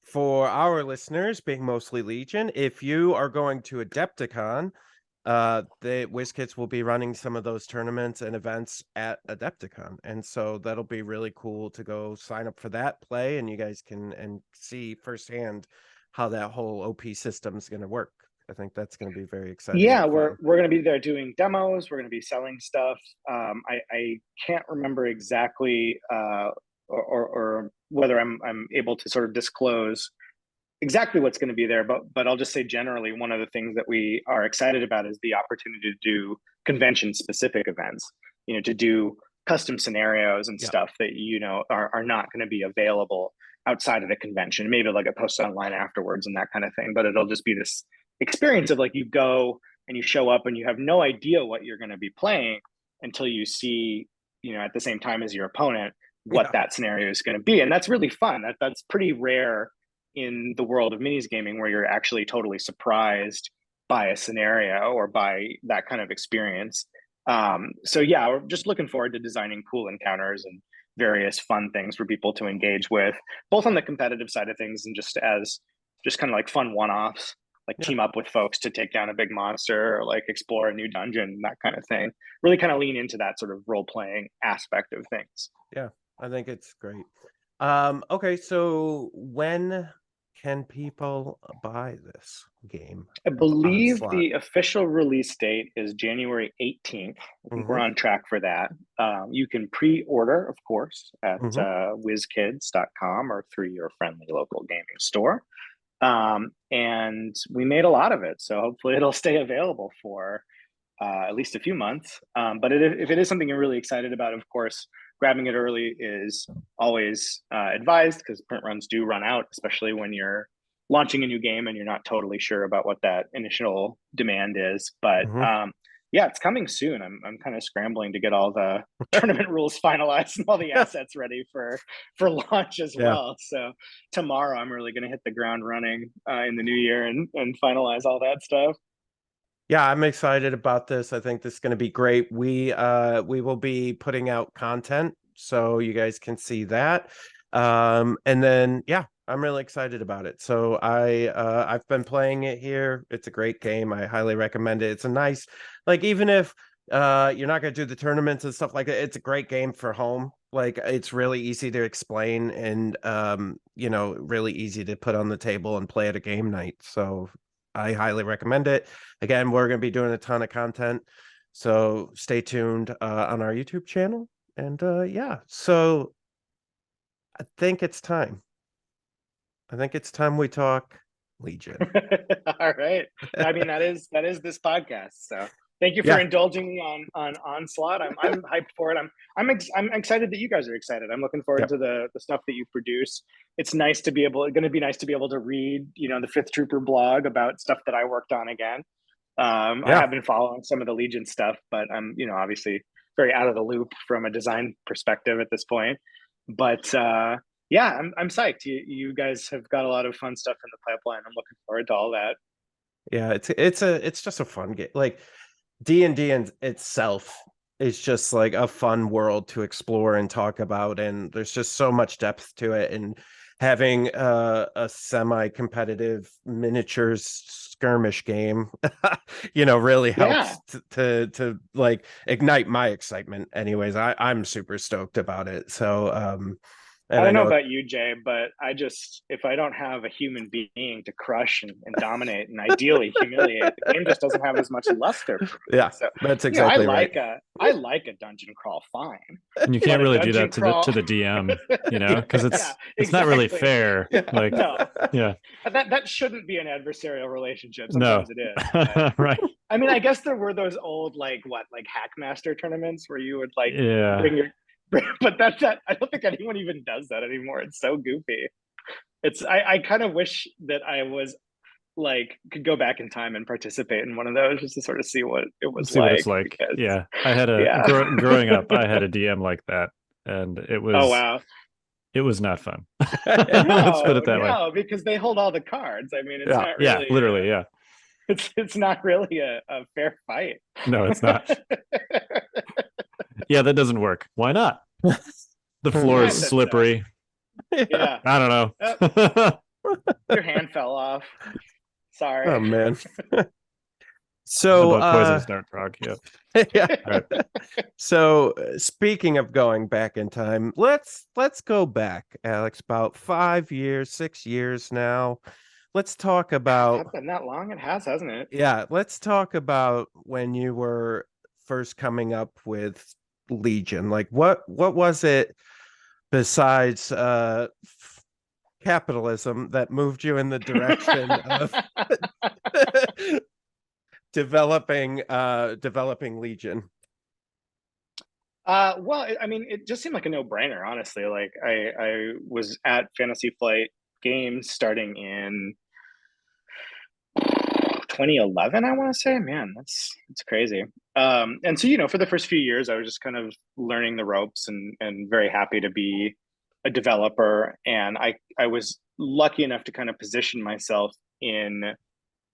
Speaker 4: for our listeners, being mostly Legion, if you are going to Adepticon, the Wizkids will be running some of those tournaments and events at Adepticon, and so that'll be really cool to go sign up for that play, and you guys can see firsthand how that whole OP system is going to work. I think that's going to be very exciting.
Speaker 3: Yeah, we're going to be there doing demos. We're going to be selling stuff. I can't remember exactly or whether I'm able to sort of disclose exactly what's going to be there, but I'll just say generally, one of the things that we are excited about is the opportunity to do convention specific events, to do custom scenarios and stuff that are not going to be available outside of the convention, maybe like a post online afterwards and that kind of thing. But it'll just be this experience of like, you go and you show up and you have no idea what you're going to be playing until you see, at the same time as your opponent, what that scenario is going to be. And that's really fun. That's pretty rare in the world of minis gaming, where you're actually totally surprised by a scenario or by that kind of experience. So yeah, we're just looking forward to designing cool encounters and various fun things for people to engage with, both on the competitive side of things and just kind of like fun one-offs, like team up with folks to take down a big monster or like explore a new dungeon, that kind of thing. Really kind of lean into that sort of role-playing aspect of things.
Speaker 4: Yeah, I think it's great. Okay, so when can people buy this game?
Speaker 3: I believe the official release date is January 18th. I think we're on track for that. You can pre-order, of course, at wizkids.com or through your friendly local gaming store. And we made a lot of it, so hopefully it'll stay available for at least a few months. But if it is something you're really excited about, of course, grabbing it early is always advised, because print runs do run out, especially when you're launching a new game and you're not totally sure about what that initial demand is. But yeah, it's coming soon. I'm kind of scrambling to get all the tournament rules finalized and all the assets ready for launch as well. So tomorrow I'm really going to hit the ground running in the new year and finalize all that stuff.
Speaker 4: Yeah, I'm excited about this. I think this is going to be great. We will be putting out content, so you guys can see that. And then I'm really excited about it. So I've been playing it here. It's a great game. I highly recommend it. It's a nice, like, even if you're not going to do the tournaments and stuff like that, it's a great game for home. Like, it's really easy to explain and really easy to put on the table and play at a game night. So I highly recommend it. Again, we're going to be doing a ton of content, so stay tuned on our YouTube channel. And so I think it's time. We talk Legion.
Speaker 3: All right. I mean, that is this podcast. So thank you for indulging me on Onslaught. I'm hyped for it. I'm excited that you guys are excited. I'm looking forward to the stuff that you produce. It's nice to be able to read, the Fifth Trooper blog about stuff that I worked on again. I have been following some of the Legion stuff, but I'm, obviously very out of the loop from a design perspective at this point. But I'm psyched. You guys have got a lot of fun stuff in the pipeline. I'm looking forward to all that.
Speaker 4: Yeah, it's just a fun game. Like, D&D in itself is just like a fun world to explore and talk about, and there's just so much depth to it. And having a semi-competitive miniatures skirmish game really helps to like ignite my excitement. Anyways, I'm super stoked about it. So
Speaker 3: I don't know about you, Jay, but if I don't have a human being to crush and dominate and ideally humiliate, the game just doesn't have as much luster for me.
Speaker 4: Yeah, so, that's exactly right.
Speaker 3: I like a dungeon crawl fine.
Speaker 2: And you can't really do that to the DM, because it's not really fair. Like,
Speaker 3: that shouldn't be an adversarial relationship. Sometimes it is.
Speaker 2: Right.
Speaker 3: I mean, I guess there were those old Hackmaster tournaments where you would bring your. But that's that. I don't think anyone even does that anymore. It's so goofy. I kind of wish that I was could go back in time and participate in one of those just to sort of see what it was like.
Speaker 2: What it's like. Because, I had growing up, I had a DM like that, and it was. Oh wow. It was not fun. Let's put it that way.
Speaker 3: No, because they hold all the cards. I mean, it's not really.
Speaker 2: Yeah, literally,
Speaker 3: It's not really a fair fight.
Speaker 2: No, it's not. Yeah, that doesn't work. Why not? The floor is slippery.
Speaker 3: Yeah.
Speaker 2: I don't know.
Speaker 3: Your hand fell off. Sorry.
Speaker 4: Oh man. So
Speaker 2: poisonous dart frog.
Speaker 4: Yeah. Right. So speaking of going back in time, let's go back, Alex, about 5 years, 6 years now. Let's talk about.
Speaker 3: It's been that long. It has, hasn't it?
Speaker 4: Yeah. Let's talk about when you were first coming up with Legion. Like, what was it besides capitalism that moved you in the direction of developing Legion?
Speaker 3: Well, I mean, it just seemed like a no-brainer, honestly. Like, I was at Fantasy Flight Games starting in 2011, I want to say. Man, it's crazy. And so, for the first few years, I was just kind of learning the ropes and very happy to be a developer. And I was lucky enough to kind of position myself in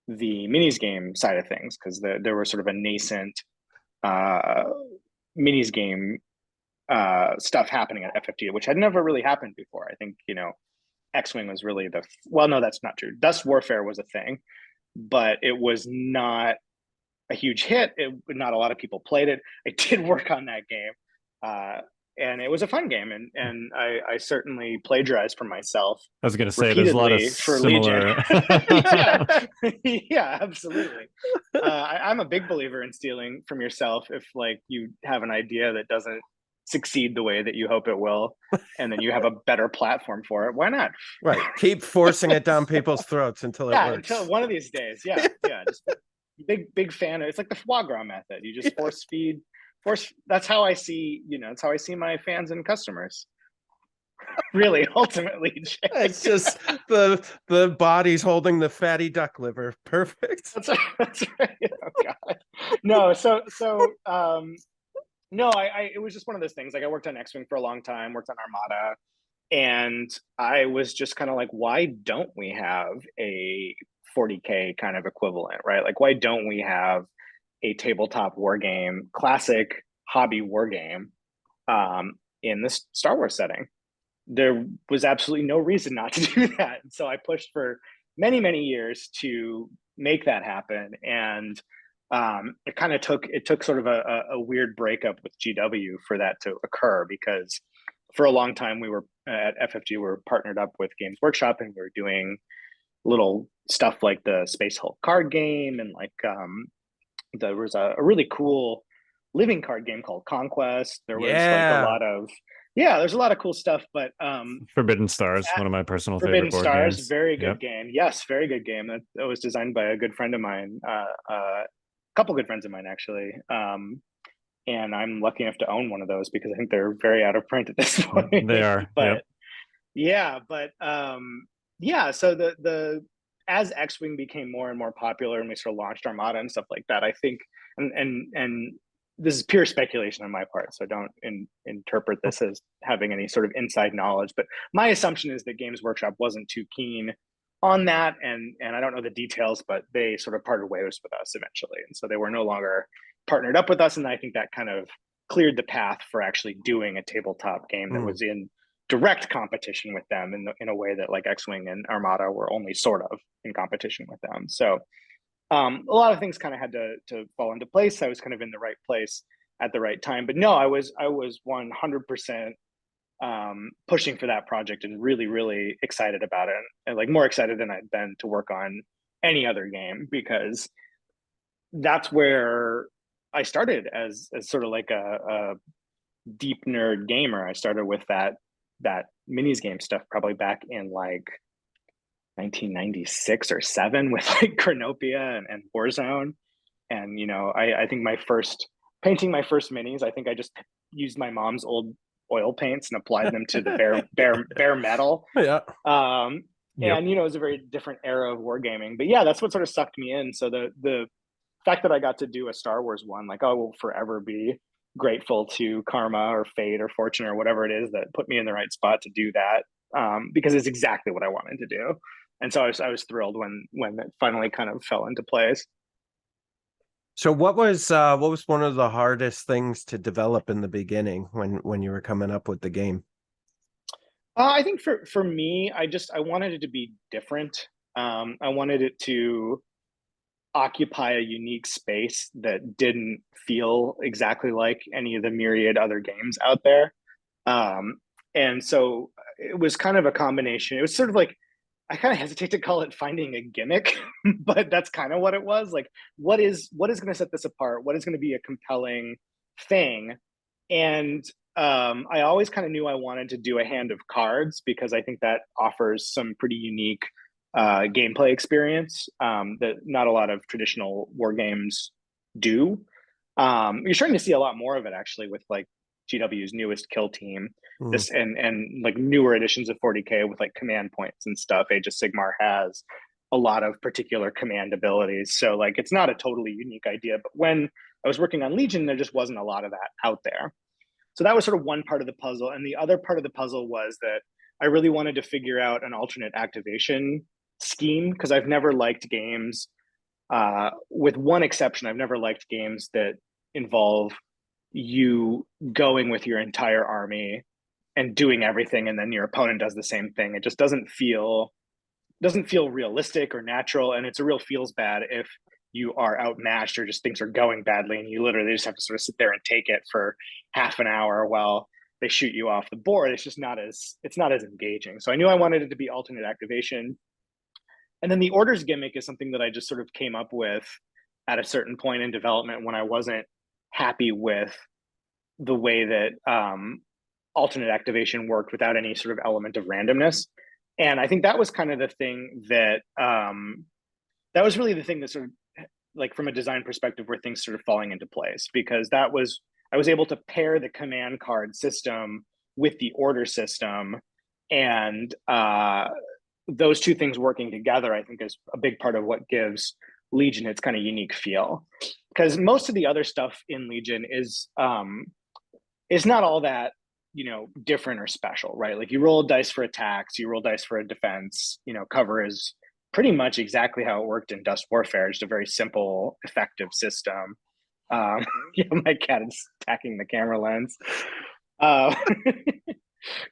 Speaker 3: the minis game side of things, because there was sort of a nascent minis game stuff happening at FFG, which had never really happened before. I think, X-Wing was really no, that's not true. Dust Warfare was a thing, but it was not a huge hit. Not a lot of people played it. I did work on that game, and it was a fun game. And I certainly plagiarized from myself.
Speaker 2: I was going to say there's a lot of similar.
Speaker 3: Yeah, absolutely. I'm a big believer in stealing from yourself. If you have an idea that doesn't succeed the way that you hope it will, and then you have a better platform for it, why not?
Speaker 4: Right. Keep forcing it down people's throats until it works.
Speaker 3: Until one of these days. Yeah. Just big fan of, it's like the foie gras method. You just force. That's how I see, that's how I see my fans and customers. Really, ultimately, Jake.
Speaker 4: It's just the body's holding the fatty duck liver. Perfect.
Speaker 3: That's right. Oh God. No, no, it was just one of those things. Like, I worked on X-Wing for a long time, worked on Armada, and I was just kind of like, why don't we have a 40K kind of equivalent, right? Like, why don't we have a tabletop war game, classic hobby war game, in this Star Wars setting? There was absolutely no reason not to do that. And so I pushed for many, many years to make that happen. And it took sort of a weird breakup with GW for that to occur, because for a long time we were at FFG, we were partnered up with Games Workshop, and we were doing little stuff like the Space Hulk card game, and like there was a really cool living card game called Conquest. There was like a lot of there's a lot of cool stuff, but
Speaker 2: Forbidden Stars, one of my personal
Speaker 3: Forbidden
Speaker 2: favorite board
Speaker 3: Stars,
Speaker 2: games.
Speaker 3: very good game. Yes, very good game. That was designed by a good friend of mine, a couple good friends of mine actually. And I'm lucky enough to own one of those because I think they're very out of print at this point.
Speaker 2: They are,
Speaker 3: but so the as X-Wing became more and more popular and we sort of launched Armada and stuff like that, I think, and this is pure speculation on my part, so don't interpret this as having any sort of inside knowledge, but my assumption is that Games Workshop wasn't too keen on that, and I don't know the details, but they sort of parted ways with us eventually, and so they were no longer partnered up with us, and I think that kind of cleared the path for actually doing a tabletop game that was in direct competition with them in a way that like X-Wing and Armada were only sort of in competition with them. So a lot of things kind of had to fall into place. I was kind of in the right place at the right time, but no, I was 100% pushing for that project and really, really excited about it, and like more excited than I'd been to work on any other game, because that's where I started as sort of like a deep nerd gamer. I started with that minis game stuff probably back in like 1996 or 7 with like Chronopia and Warzone. And I think painting my first minis, I think I just used my mom's old oil paints and applied them to the bare metal. And it was a very different era of wargaming, but that's what sort of sucked me in. So the fact that I got to do a Star Wars one, like, I will forever be grateful to karma or fate or fortune or whatever it is that put me in the right spot to do that, because it's exactly what I wanted to do. And so I was thrilled when it finally kind of fell into place.
Speaker 4: So what was one of the hardest things to develop in the beginning when you were coming up with the game?
Speaker 3: I think for me, I wanted it to be different. I wanted it to occupy a unique space that didn't feel exactly like any of the myriad other games out there. And so it was kind of a combination. It was sort of like, I kind of hesitate to call it finding a gimmick, but that's kind of what it was. Like, what is going to set this apart? What is going to be a compelling thing? And I always kind of knew I wanted to do a hand of cards, because I think that offers some pretty unique gameplay experience that not a lot of traditional war games do. You're starting to see a lot more of it actually with like GW's newest kill team, this and like newer editions of 40K with like command points and stuff. Age of Sigmar has a lot of particular command abilities, so like it's not a totally unique idea. But when I was working on Legion, there just wasn't a lot of that out there. So that was sort of one part of the puzzle, and the other part of the puzzle was that I really wanted to figure out an alternate activation scheme, because I've never liked games, with one exception, I've never liked games that involve you going with your entire army and doing everything, and then your opponent does the same thing. It just doesn't feel realistic or natural, and it's a real feels bad if you are outmatched or just things are going badly and you literally just have to sort of sit there and take it for half an hour while they shoot you off the board. It's not as engaging. So I knew I wanted it to be alternate activation. And then the orders gimmick is something that I just sort of came up with at a certain point in development when I wasn't happy with the way that alternate activation worked without any sort of element of randomness. And I think that was kind of the thing that that was really the thing that sort of like from a design perspective where things started falling into place, because I was able to pair the command card system with the order system, and those two things working together, I think, is a big part of what gives Legion its kind of unique feel. Because most of the other stuff in Legion is not all that, different or special, right? Like you roll dice for attacks, you roll dice for a defense. Cover is pretty much exactly how it worked in Dust Warfare. Just a very simple, effective system. My cat is attacking the camera lens.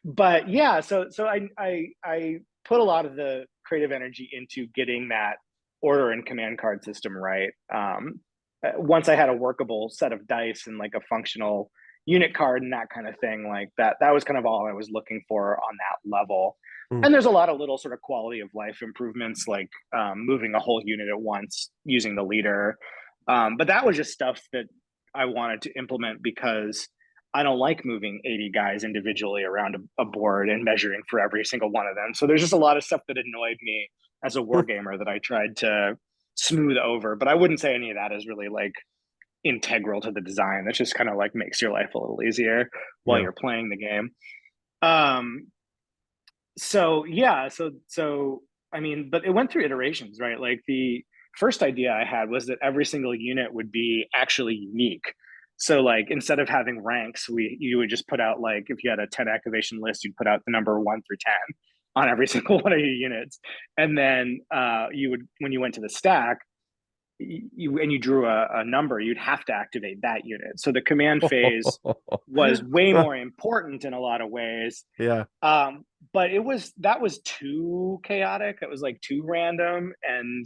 Speaker 3: But yeah, so I put a lot of the creative energy into getting that order and command card system right. Once I had a workable set of dice and like a functional unit card and that kind of thing, like that was kind of all I was looking for on that level. And there's a lot of little sort of quality of life improvements, like moving a whole unit at once using the leader. But that was just stuff that I wanted to implement because I don't like moving 80 guys individually around a board and measuring for every single one of them. So there's just a lot of stuff that annoyed me as a wargamer that I tried to smooth over. But I wouldn't say any of that is really like integral to the design. That just kind of like makes your life a little easier while you're playing the game. So I mean, but it went through iterations, right? Like the first idea I had was that every single unit would be actually unique. So like instead of having ranks, you would just put out, like, if you had a 10 activation list, you'd put out the number 1 through 10 on every single one of your units. And then you would, when you went to the stack, you drew a number, you'd have to activate that unit. So the command phase was way more important in a lot of ways.
Speaker 4: Yeah.
Speaker 3: But that was too chaotic. It was like too random and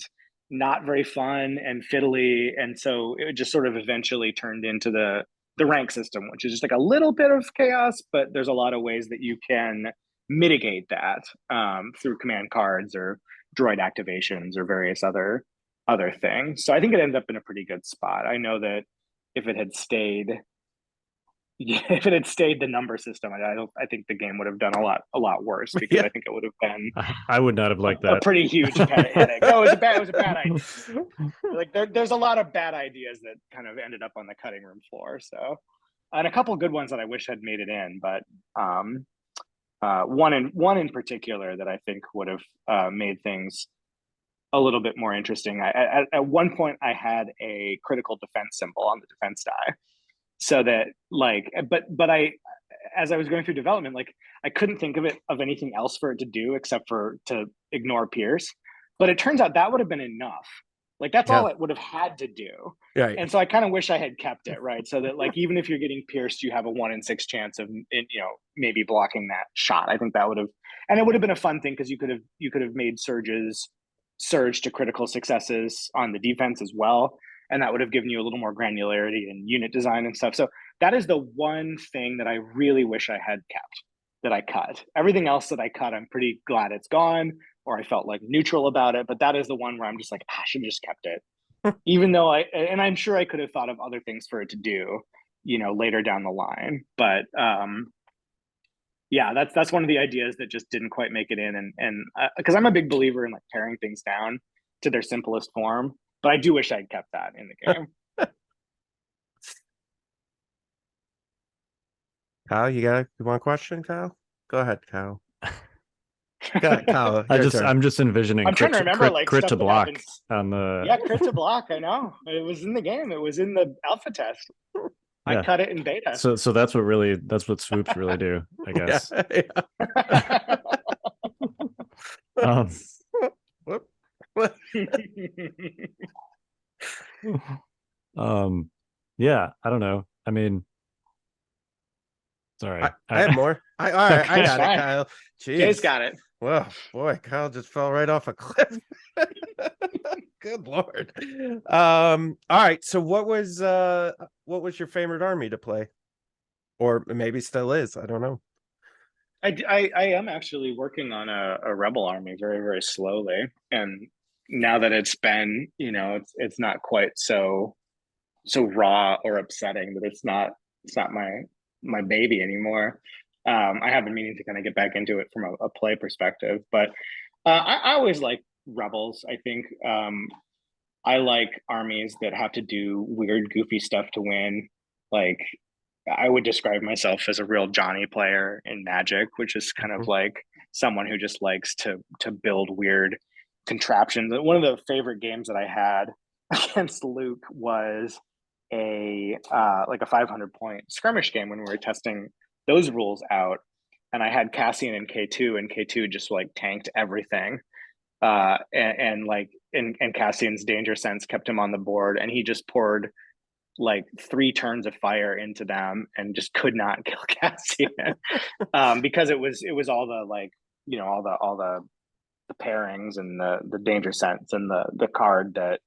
Speaker 3: not very fun and fiddly. And so it just sort of eventually turned into the rank system, which is just like a little bit of chaos, but there's a lot of ways that you can mitigate that through command cards or droid activations or various other things. So I think it ended up in a pretty good spot. I know that if it had stayed the number system, I think the game would have done a lot worse, because I think it would have been
Speaker 2: I would not have liked that.
Speaker 3: A pretty huge headache. No, it was a bad idea. Like there's a lot of bad ideas that kind of ended up on the cutting room floor. So, and a couple of good ones that I wish had made it in, but one in particular that I think would have made things a little bit more interesting. At one point I had a critical defense symbol on the defense die, so that like, but as I was going through development, like I couldn't think of anything else for it to do except for to ignore Pierce. But it turns out that would have been enough. Like that's all it would have had to do.
Speaker 4: Right.
Speaker 3: And so I kind of wish I had kept it, right? So that like even if you're getting pierced, you have a 1 in 6 chance of maybe blocking that shot. I think that would have, and it would have been a fun thing, because you could have made surge to critical successes on the defense as well. And that would have given you a little more granularity in unit design and stuff. So that is the one thing that I really wish I had kept, that I cut. Everything else that I cut, I'm pretty glad it's gone, or I felt like neutral about it. But that is the one where I'm just like, I should have just kept it. Even though I'm sure I could have thought of other things for it to do, later down the line. But yeah, that's one of the ideas that just didn't quite make it in. And because I'm a big believer in like paring things down to their simplest form. But I do wish I'd kept that in the game.
Speaker 4: Kyle, you want a question, Kyle? Go ahead, Kyle. Kyle,
Speaker 2: I'm just envisioning.
Speaker 3: I'm trying to remember like
Speaker 2: crit to block
Speaker 3: on the. Crit to block. I know it was in the game. It was in the alpha test. I cut it in beta.
Speaker 2: So that's what swoops really do, I guess. Yeah, I don't know. I mean, sorry,
Speaker 4: I have more. I got it, Kyle. Jeez.
Speaker 3: Jay's got it.
Speaker 4: Well, boy, Kyle just fell right off a cliff. Good Lord. All right. So what was your favorite army to play? Or maybe still is. I don't know.
Speaker 3: I am actually working on a rebel army very, very slowly. And now that it's been, it's not quite so raw or upsetting that it's not my baby anymore. I have been meaning to kind of get back into it from a play perspective, but I always like rebels. I think I like armies that have to do weird, goofy stuff to win. Like, I would describe myself as a real Johnny player in Magic, which is kind of like someone who just likes to build weird contraptions. One of the favorite games that I had against Luke was a 500-point skirmish game when we were testing those rules out, and I had Cassian and K2, and K2 just like tanked everything, and Cassian's danger sense kept him on the board, and he just poured like 3 turns of fire into them and just could not kill Cassian, because it was all the, like, you know, all the pairings and the danger sense and the card that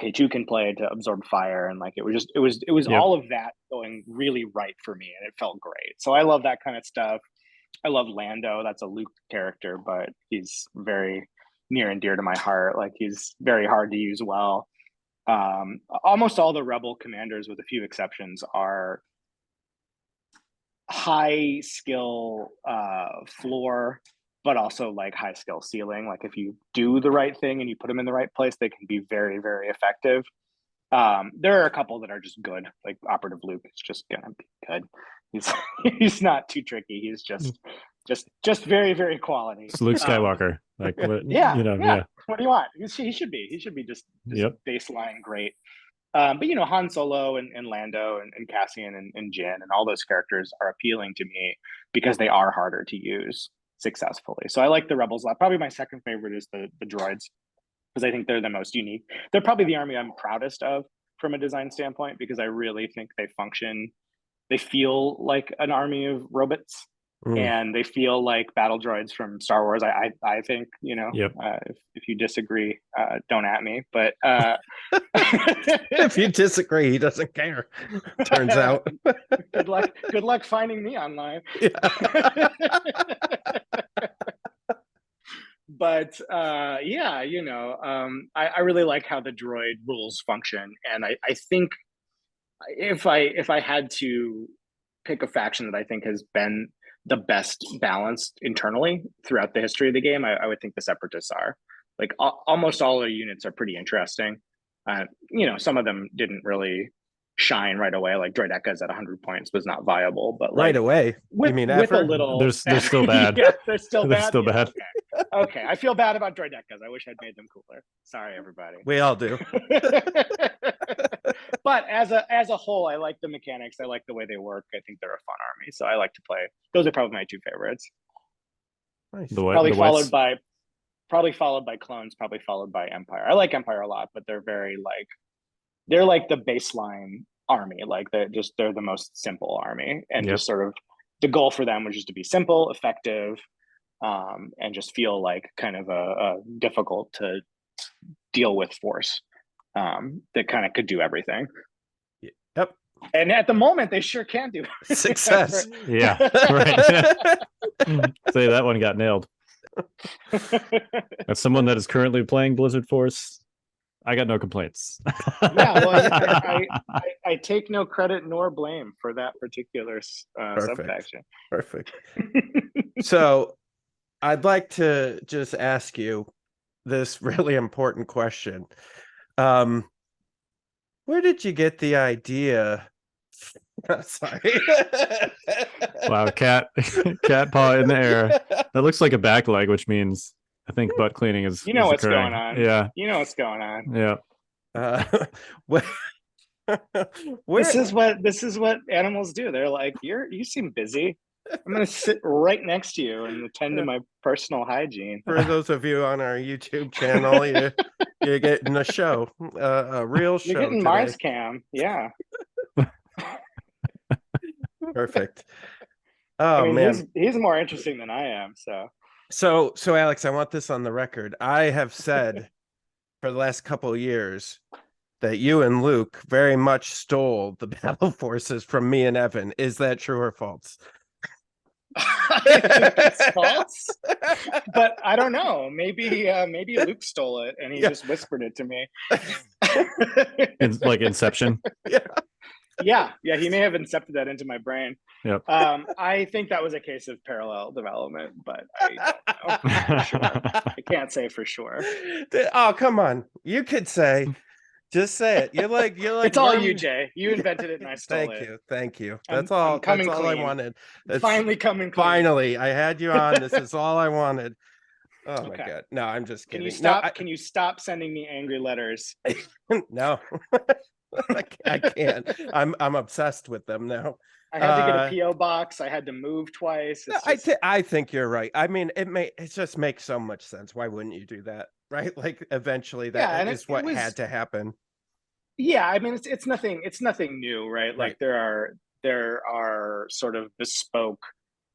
Speaker 3: K2 can play to absorb fire, and like it was
Speaker 2: Yep.
Speaker 3: all of that going really right for me, and it felt great. So I love that kind of stuff. I love Lando. That's a Luke character, but he's very near and dear to my heart. Like, he's very hard to use well. Almost all the Rebel commanders, with a few exceptions, are high skill floor, but also like high skill ceiling. Like, if you do the right thing and you put them in the right place, they can be very, very effective. There are a couple that are just good. Like Operative Luke is just gonna be good. He's not too tricky. He's just very, very quality.
Speaker 2: It's Luke Skywalker. Like, what?
Speaker 3: Yeah,
Speaker 2: you know,
Speaker 3: yeah. What do you want? He should be just
Speaker 2: Yep.
Speaker 3: baseline great. But you know, Han Solo and Lando and Cassian and Jin and all those characters are appealing to me because they are harder to use successfully. So I like the Rebels a lot. Probably my second favorite is the droids, because I think they're the most unique. They're probably the army I'm proudest of from a design standpoint, because I really think they feel like an army of robots. And they feel like battle droids from Star Wars. I think, you know,
Speaker 2: Yep.
Speaker 3: If you disagree, don't at me. But
Speaker 4: if you disagree, he doesn't care. Turns out.
Speaker 3: Good luck finding me online.
Speaker 4: Yeah.
Speaker 3: But yeah, you know, I really like how the droid rules function, and I think if I had to pick a faction that I think has been the best balanced internally throughout the history of the game, I would think the Separatists are. Like, almost all their units are pretty interesting. You know, some of them didn't really shine right away. Like Droidekas at 100 points was not viable, but like,
Speaker 4: right away. You mean
Speaker 3: with
Speaker 4: ever?
Speaker 3: a little,
Speaker 2: They're still bad.
Speaker 3: Yeah, they're still
Speaker 2: They're
Speaker 3: bad.
Speaker 2: still bad.
Speaker 3: Okay, I feel bad about Droidekas. I wish I'd made them cooler. Sorry, everybody.
Speaker 4: We all do.
Speaker 3: But as a whole, I like the mechanics. I like the way they work. I think they're a fun army, so I like to play. Those are probably my 2 favorites.
Speaker 4: Nice.
Speaker 3: Probably followed by Clones. Probably followed by Empire. I like Empire a lot, but they're like the baseline army. Like, they're the most simple army, and just sort of the goal for them was just to be simple, effective, and just feel like kind of a difficult to deal with force. That kind of could do everything.
Speaker 4: Yep.
Speaker 3: And at the moment, they sure can do
Speaker 4: success.
Speaker 2: Yeah. Right. Say that one got nailed. As someone that is currently playing Blizzard Force, I got no complaints.
Speaker 3: Yeah, well, I take no credit nor blame for that particular subfaction.
Speaker 4: Perfect. So I'd like to just ask you this really important question. Where did you get the idea? Sorry.
Speaker 2: Wow, cat paw in the air. That looks like a back leg, which means I think butt cleaning is.
Speaker 3: You know what's
Speaker 2: occurring.
Speaker 3: going on.
Speaker 2: Yeah.
Speaker 3: You know what's going on.
Speaker 2: Yeah.
Speaker 3: This is what animals do. They're like, you seem busy. I'm gonna sit right next to you and attend to my personal hygiene.
Speaker 4: For those of you on our YouTube channel, you're getting a show, a real show.
Speaker 3: You're getting
Speaker 4: today.
Speaker 3: Mars Cam, yeah.
Speaker 4: Perfect. Oh, I mean, man,
Speaker 3: he's more interesting than I am.
Speaker 4: So Alex, I want this on the record. I have said for the last couple of years that you and Luke very much stole the battle forces from me and Evan. Is that true or false?
Speaker 3: It's false, but I don't know. Maybe Luke stole it and he just whispered it to me.
Speaker 2: It's like Inception.
Speaker 3: Yeah, he may have incepted that into my brain.
Speaker 2: Yep.
Speaker 3: I think that was a case of parallel development, but I don't know for sure. I can't say for sure.
Speaker 4: Oh, come on. You could say Just say it. You're like
Speaker 3: it's all you, Jay. You invented it and I stole it.
Speaker 4: Thank you.
Speaker 3: I'm
Speaker 4: all
Speaker 3: coming
Speaker 4: I
Speaker 3: clean.
Speaker 4: wanted.
Speaker 3: Finally coming clean.
Speaker 4: Finally, I had you on. This is all I wanted. Oh my God. No, I'm just kidding.
Speaker 3: Can you stop sending me angry letters?
Speaker 4: No. I can't. I'm obsessed with them now.
Speaker 3: I had to get a PO box. I had to move twice.
Speaker 4: I think you're right. I mean, it just makes so much sense. Why wouldn't you do that? Right? Like eventually that is what had to happen.
Speaker 3: Yeah, I mean it's nothing new, right? Like there are sort of bespoke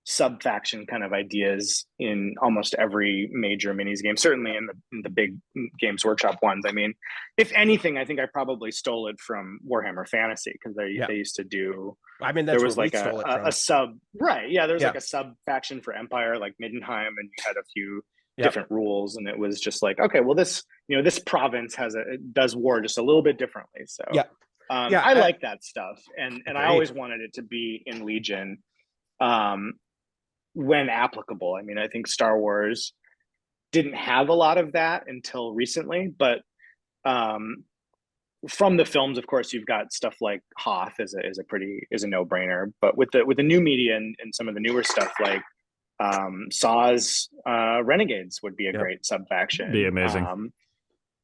Speaker 3: sub-faction kind of ideas in almost every major minis game, certainly in the big Games Workshop ones. I mean, if anything, I think I probably stole it from Warhammer Fantasy, because they used to do,
Speaker 4: I mean, there was
Speaker 3: like a sub, right? Yeah, there was like a sub-faction for Empire, like Middenheim, and you had a few different rules, and it was just like, okay, well, this province does war just a little bit differently. So I like that stuff, and I always wanted it to be in Legion. When applicable. I mean, I think Star Wars didn't have a lot of that until recently, but from the films, of course, you've got stuff like Hoth is a no-brainer. But with the new media and some of the newer stuff, like Saw's Renegades would be a great sub-faction.
Speaker 2: Be amazing.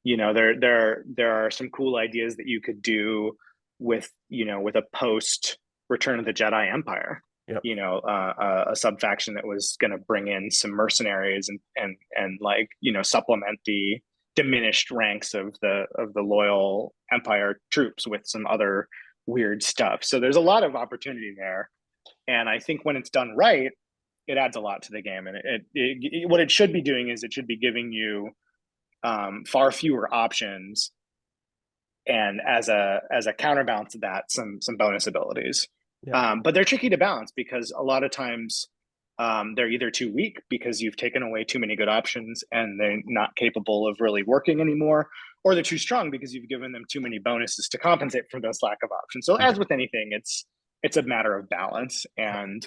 Speaker 3: There are some cool ideas that you could do with a post Return of the Jedi Empire.
Speaker 4: Yep.
Speaker 3: A sub-faction that was going to bring in some mercenaries and like, supplement the diminished ranks of the loyal Empire troops with some other weird stuff. So there's a lot of opportunity there. And I think when it's done right, it adds a lot to the game. And what it should be doing is it should be giving you far fewer options. And as a counterbalance to that, some bonus abilities. Yeah. But they're tricky to balance because a lot of times they're either too weak because you've taken away too many good options and they're not capable of really working anymore, or they're too strong because you've given them too many bonuses to compensate for this lack of options. So as with anything, it's a matter of balance. And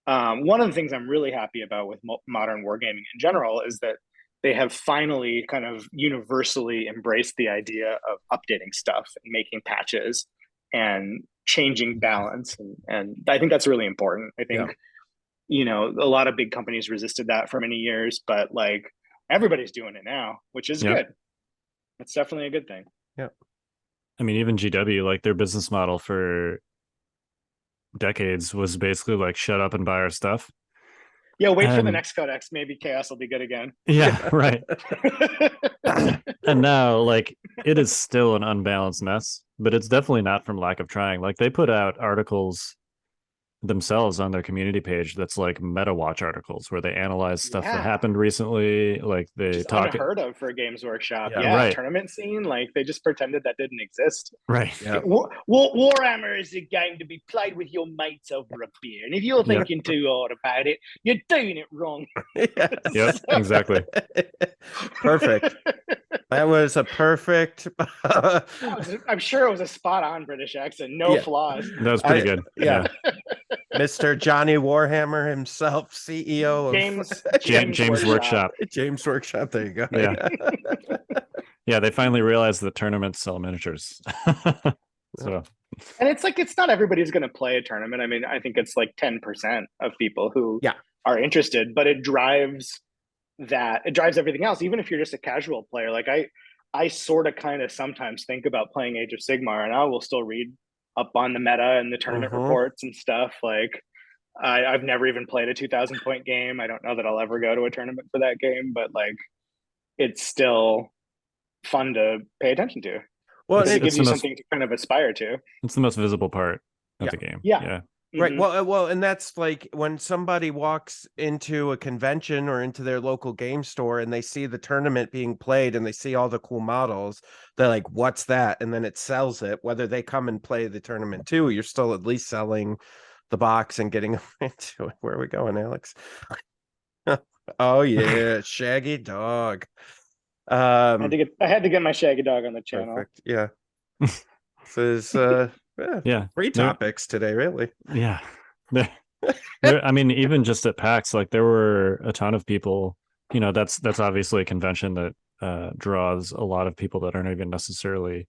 Speaker 3: one of the things I'm really happy about with modern wargaming in general is that they have finally kind of universally embraced the idea of updating stuff and making patches and changing balance, and I think that's really important. I think a lot of big companies resisted that for many years, but like everybody's doing it now, which is good. It's definitely a good thing.
Speaker 4: Yeah,
Speaker 2: I mean, even GW, like their business model for decades was basically like shut up and buy our stuff.
Speaker 3: Yeah, wait for the next codex. Maybe Chaos will be good again.
Speaker 2: Yeah, right. And now, like, it is still an unbalanced mess, but it's definitely not from lack of trying. Like, they put out articles themselves on their community page that's like meta watch articles where they analyze stuff that happened recently. Like they talk
Speaker 3: unheard of for Games Workshop. Right. Tournament scene, like they just pretended that didn't exist.
Speaker 2: Right.
Speaker 3: Yeah. Warhammer is a game to be played with your mates over a beer, and if you're thinking too hard about it, you're doing it wrong.
Speaker 2: Yep, exactly.
Speaker 4: Perfect. That was a perfect.
Speaker 3: I'm sure it was a spot on British accent, no flaws.
Speaker 2: That was pretty good.
Speaker 4: Yeah. Mr. Johnny Warhammer himself, CEO of
Speaker 2: James Workshop.
Speaker 4: James Workshop. There you go.
Speaker 2: Yeah. Yeah, they finally realized that tournaments sell miniatures. So,
Speaker 3: and it's not everybody's going to play a tournament. I mean, I think it's like 10% of people who are interested, but it drives everything else. Even if you're just a casual player, like I sort of kind of sometimes think about playing Age of Sigmar, and I will still read up on the meta and the tournament reports and stuff. Like I've never even played a 2,000 point game. I don't know that I'll ever go to a tournament for that game, but like it's still fun to pay attention to. Well, it gives you something to kind of aspire to.
Speaker 2: It's the most visible part of the game.
Speaker 3: Yeah.
Speaker 4: Right. Well, and that's like when somebody walks into a convention or into their local game store and they see the tournament being played and they see all the cool models, they're like, what's that? And then it sells it. Whether they come and play the tournament too, you're still at least selling the box and getting into it. Where are we going, Alex? Oh yeah, Shaggy Dog.
Speaker 3: I had to get my Shaggy Dog on the channel.
Speaker 4: Perfect. Yeah. This is three topics today, really.
Speaker 2: Yeah. I mean, even just at PAX, like there were a ton of people. That's obviously a convention that draws a lot of people that aren't even necessarily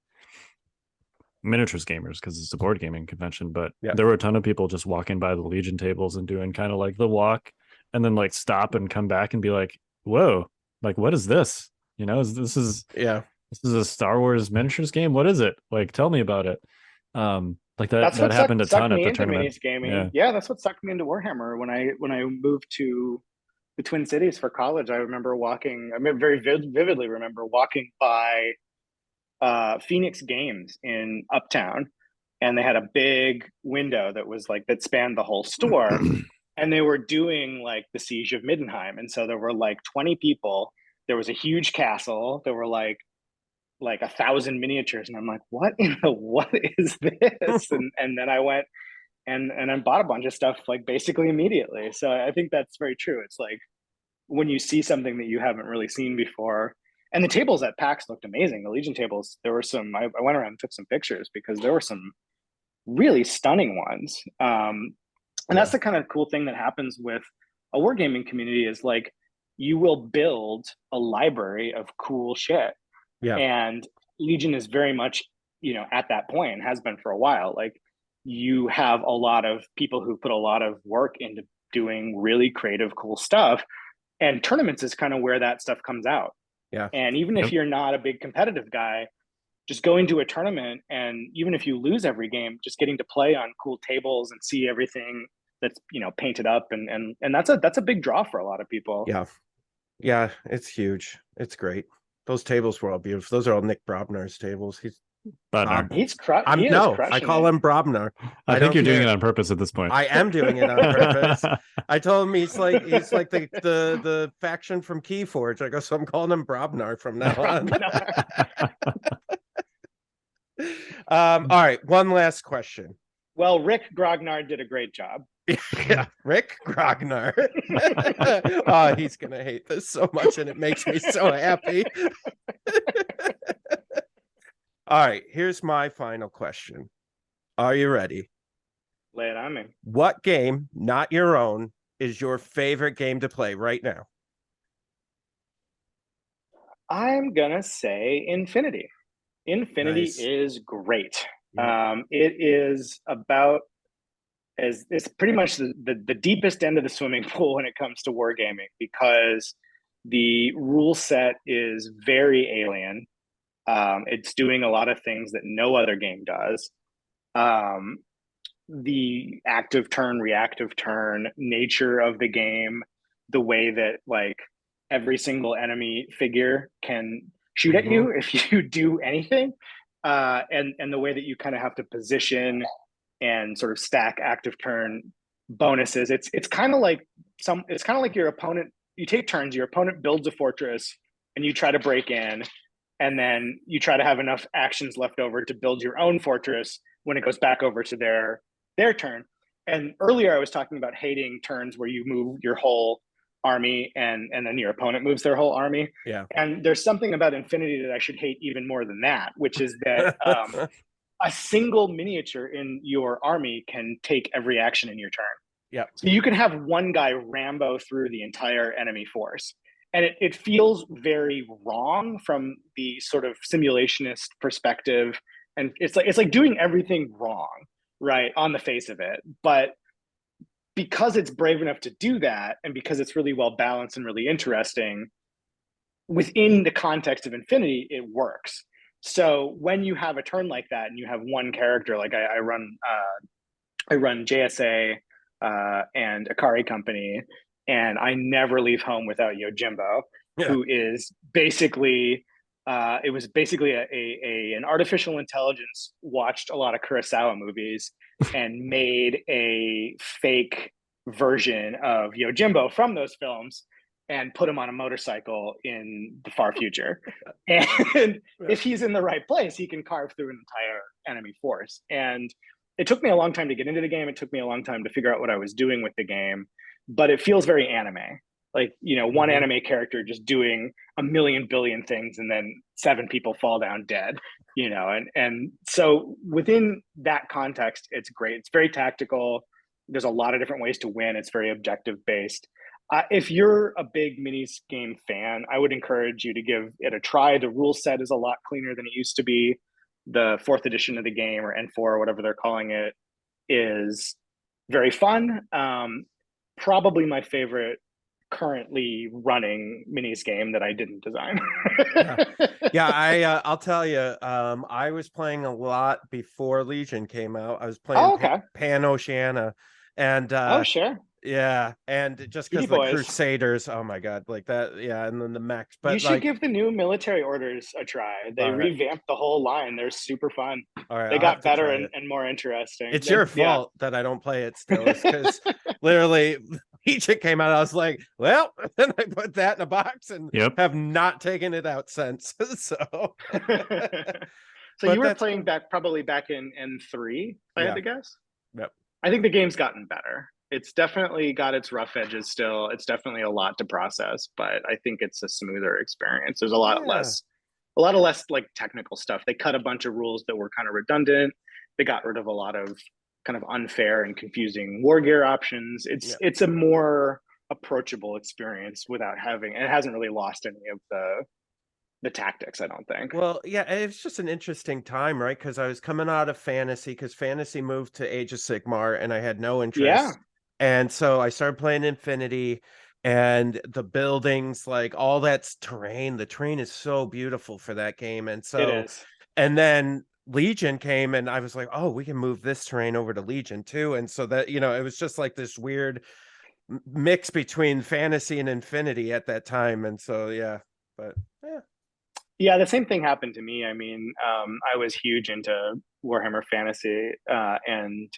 Speaker 2: miniatures gamers because it's a board gaming convention, but there were a ton of people just walking by the Legion tables and doing kind of like the walk and then like stop and come back and be like, whoa, like what is this? You know, this is a Star Wars miniatures game. What is it? Like, tell me about it. Like that happened a ton at the tournament.
Speaker 3: Gaming. Yeah, that's what sucked me into Warhammer when I moved to the Twin Cities for college. I remember very vividly remember walking by Phoenix Games in Uptown, and they had a big window that spanned the whole store. And they were doing like the Siege of Middenheim. And so there were like 20 people. There was a huge castle. There were like 1,000 miniatures. And I'm like, what is this? and then I went and I bought a bunch of stuff like basically immediately. So I think that's very true. It's like when you see something that you haven't really seen before. And the tables at PAX looked amazing. The Legion tables, there were some, I went around and took some pictures because there were some really stunning ones. And that's the kind of cool thing that happens with a wargaming community is like, you will build a library of cool shit. Yeah. And Legion is very much, at that point and has been for a while. Like you have a lot of people who put a lot of work into doing really creative, cool stuff. And tournaments is kind of where that stuff comes out. Yeah. And even if you're not a big competitive guy, just going to a tournament and even if you lose every game, just getting to play on cool tables and see everything that's painted up and that's a big draw for a lot of people.
Speaker 4: Yeah, it's huge. It's great. Those tables were all beautiful. Those are all Nick Brobner's tables. I call him Brobner.
Speaker 2: I think you're doing it on purpose at this point.
Speaker 4: I am doing it on purpose. I told him he's like the faction from Keyforge. I go, so I'm calling him Brobner from now on. All right, one last question.
Speaker 3: Well, Rick Grognard did a great job.
Speaker 4: Yeah, Rick Grognard. Oh, he's gonna hate this so much, and it makes me so happy. All right, here's my final question. Are you ready?
Speaker 3: Lay it on me.
Speaker 4: What game, not your own, is your favorite game to play right now?
Speaker 3: I'm gonna say Infinity. Infinity is great. It is about it's pretty much the deepest end of the swimming pool when it comes to wargaming because the rule set is very alien. It's doing a lot of things that no other game does. The active turn, reactive turn nature of the game, the way that like every single enemy figure can shoot at you if you do anything, and the way that you kind of have to position and sort of stack active turn bonuses. It's kind of like your opponent. You take turns. Your opponent builds a fortress, and you try to break in. And then you try to have enough actions left over to build your own fortress when it goes back over to their turn. And earlier I was talking about hating turns where you move your whole army and then your opponent moves their whole army. Yeah. And there's something about Infinity that I should hate even more than that, which is that a single miniature in your army can take every action in your turn. Yeah. So you can have one guy Rambo through the entire enemy force. And it feels very wrong from the sort of simulationist perspective. And it's like doing everything wrong, right, on the face of it. But because it's brave enough to do that, and because it's really well balanced and really interesting, within the context of Infinity, it works. So when you have a turn like that and you have one character, like I run JSA and Akari Company, and I never leave home without Yojimbo, who is basically, it was basically an artificial intelligence watched a lot of Kurosawa movies and made a fake version of Yojimbo from those films and put him on a motorcycle in the far future. And if he's in the right place, he can carve through an entire enemy force. And it took me a long time to get into the game. It took me a long time to figure out what I was doing with the game. But it feels very anime, like, one anime character just doing a million billion things and then 7 people fall down dead, and so within that context, it's great. It's very tactical. There's a lot of different ways to win. It's very objective based. If you're a big minis game fan, I would encourage you to give it a try. The rule set is a lot cleaner than it used to be. the fourth edition of the game, or N4 or whatever they're calling it, is very fun. Probably my favorite currently running minis game that I didn't design.
Speaker 4: I'll tell you, I was playing a lot before Legion came out. I was playing Pan Oceania, and
Speaker 3: sure.
Speaker 4: Yeah, and just because the Crusaders, oh my god, like that, and then the mechs. But
Speaker 3: you should give the new military orders a try. They revamped the whole line. They're super fun. All right, they got better and more interesting.
Speaker 4: It's your fault that I don't play it still. It's because literally Legion came out. I was like, well, then I put that in a box and have not taken it out since. So
Speaker 3: you were playing probably back in N3, if I had to guess.
Speaker 4: Yep.
Speaker 3: I think the game's gotten better. It's definitely got its rough edges still. It's definitely a lot to process, but I think it's a smoother experience. There's a lot less like technical stuff. They cut a bunch of rules that were kind of redundant. They got rid of a lot of kind of unfair and confusing war gear options. It's a more approachable experience without having, and it hasn't really lost any of the tactics, I don't think.
Speaker 4: Well, it's just an interesting time, right? Because I was coming out of fantasy, because fantasy moved to Age of Sigmar and I had no interest.
Speaker 3: Yeah.
Speaker 4: And so I started playing Infinity, and the buildings, like all that's terrain. The terrain is so beautiful for that game. And so
Speaker 3: it is.
Speaker 4: And then Legion came, and I was like, oh, we can move this terrain over to Legion too. And so that, it was just like this weird mix between fantasy and Infinity at that time. And so,
Speaker 3: Yeah, the same thing happened to me. I mean, I was huge into Warhammer Fantasy, and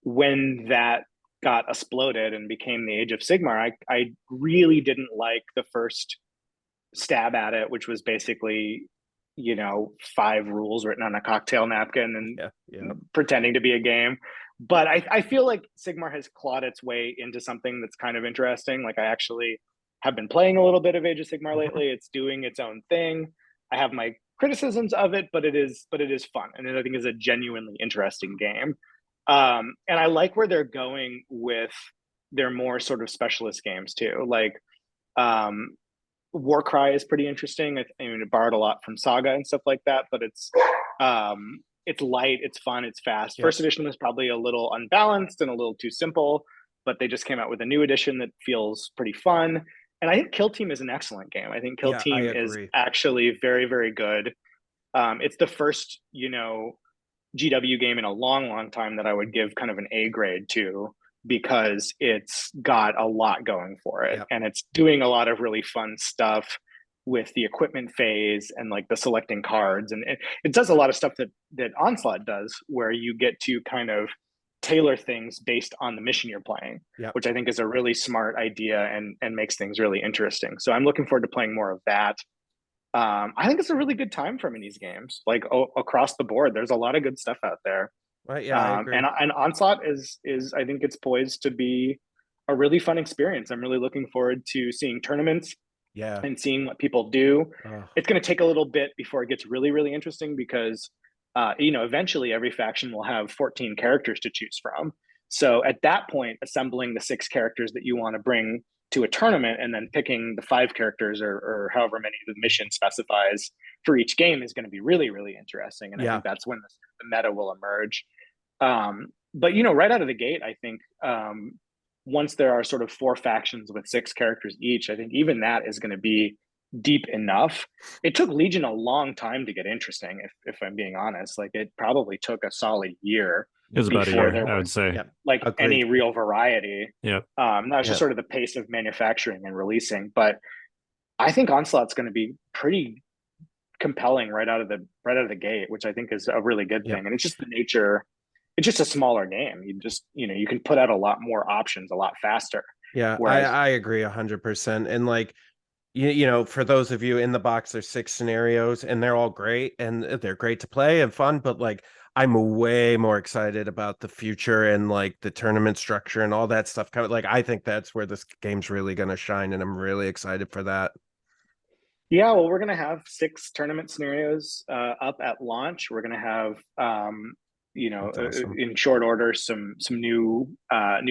Speaker 3: when that got exploded and became the Age of Sigmar, I really didn't like the first stab at it, which was basically, 5 rules written on a cocktail napkin and pretending to be a game. But I feel like Sigmar has clawed its way into something that's kind of interesting. Like, I actually have been playing a little bit of Age of Sigmar lately. It's doing its own thing. I have my criticisms of it, but it is fun, and I think is a genuinely interesting game. And I like where they're going with their more sort of specialist games too. Like, Warcry is pretty interesting. I mean, it borrowed a lot from Saga and stuff like that, but it's light, it's fun, it's fast. First edition was probably a little unbalanced and a little too simple, but they just came out with a new edition that feels pretty fun. And I think Kill Team is an excellent game. I think Kill Team is actually very, very good. It's the first, GW game in a long, long time that I would give kind of an A grade to, because it's got a lot going for it. And it's doing a lot of really fun stuff with the equipment phase and like the selecting cards. And it does a lot of stuff that Onslaught does, where you get to kind of tailor things based on the mission you're playing, which I think is a really smart idea and makes things really interesting. So I'm looking forward to playing more of that. I think it's a really good time for minis games, like across the board. There's a lot of good stuff out there.
Speaker 4: Right. Yeah. I agree.
Speaker 3: And Onslaught is I think it's poised to be a really fun experience. I'm really looking forward to seeing tournaments and seeing what people do. It's going to take a little bit before it gets really, really interesting, because eventually every faction will have 14 characters to choose from. So at that point, assembling the 6 characters that you want to bring to a tournament and then picking the 5 characters or however many the mission specifies for each game is going to be really, really interesting. And I think that's when the meta will emerge. But, right out of the gate, I think once there are sort of 4 factions with 6 characters each, I think even that is going to be deep enough. It took Legion a long time to get interesting, if I'm being honest. Like, it probably took a solid year.
Speaker 2: It was about a year, I would say.
Speaker 3: Like, any real variety.
Speaker 2: Yep.
Speaker 3: That was just sort of the pace of manufacturing and releasing. But I think Onslaught's going to be pretty compelling right out of the gate, which I think is a really good thing. And it's just the nature. It's just a smaller game. You just, you can put out a lot more options a lot faster.
Speaker 4: Yeah, whereas, I agree 100%. And like, for those of you in the box, there's 6 scenarios and they're all great and they're great to play and fun. But like, I'm way more excited about the future and like the tournament structure and all that stuff. Like, I think that's where this game's really going to shine, and I'm really excited for that.
Speaker 3: Yeah, well, we're going to have 6 tournament scenarios up at launch. We're going to have, awesome. In short order, some new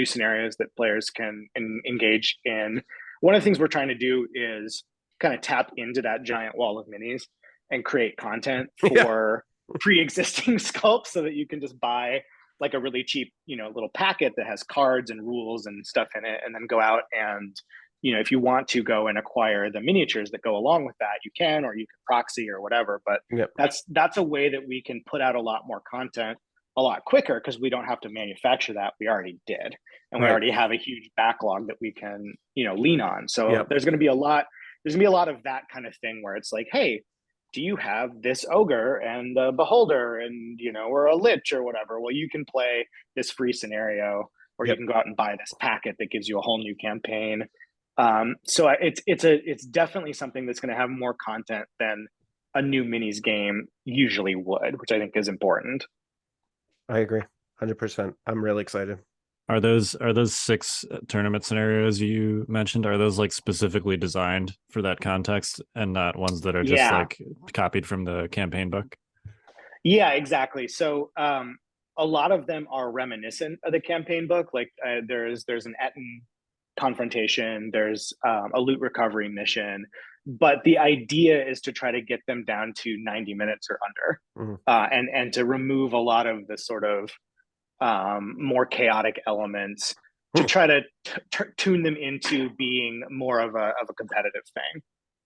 Speaker 3: scenarios that players can engage in. One of the things we're trying to do is kind of tap into that giant wall of minis and create content for pre-existing sculpts so that you can just buy like a really cheap, little packet that has cards and rules and stuff in it, and then go out and, if you want to go and acquire the miniatures that go along with that, you can, or you can proxy or whatever. But that's a way that we can put out a lot more content a lot quicker, because we don't have to manufacture that. We already did, and we already have a huge backlog that we can, lean on. So there's going to be a lot of that kind of thing where it's like, hey, do you have this ogre and the beholder and, or a lich or whatever? Well, you can play this free scenario, or you can go out and buy this packet that gives you a whole new campaign. So it's definitely something that's going to have more content than a new minis game usually would, which I think is important.
Speaker 4: I agree 100%. I'm really excited.
Speaker 2: Are those 6 tournament scenarios you mentioned, are those like specifically designed for that context and not ones that are just like copied from the campaign book?
Speaker 3: Yeah, exactly. So a lot of them are reminiscent of the campaign book. Like there's an Etten confrontation, there's a loot recovery mission, but the idea is to try to get them down to 90 minutes or under, and to remove a lot of the sort of more chaotic elements, to try to tune them into being more of a competitive thing.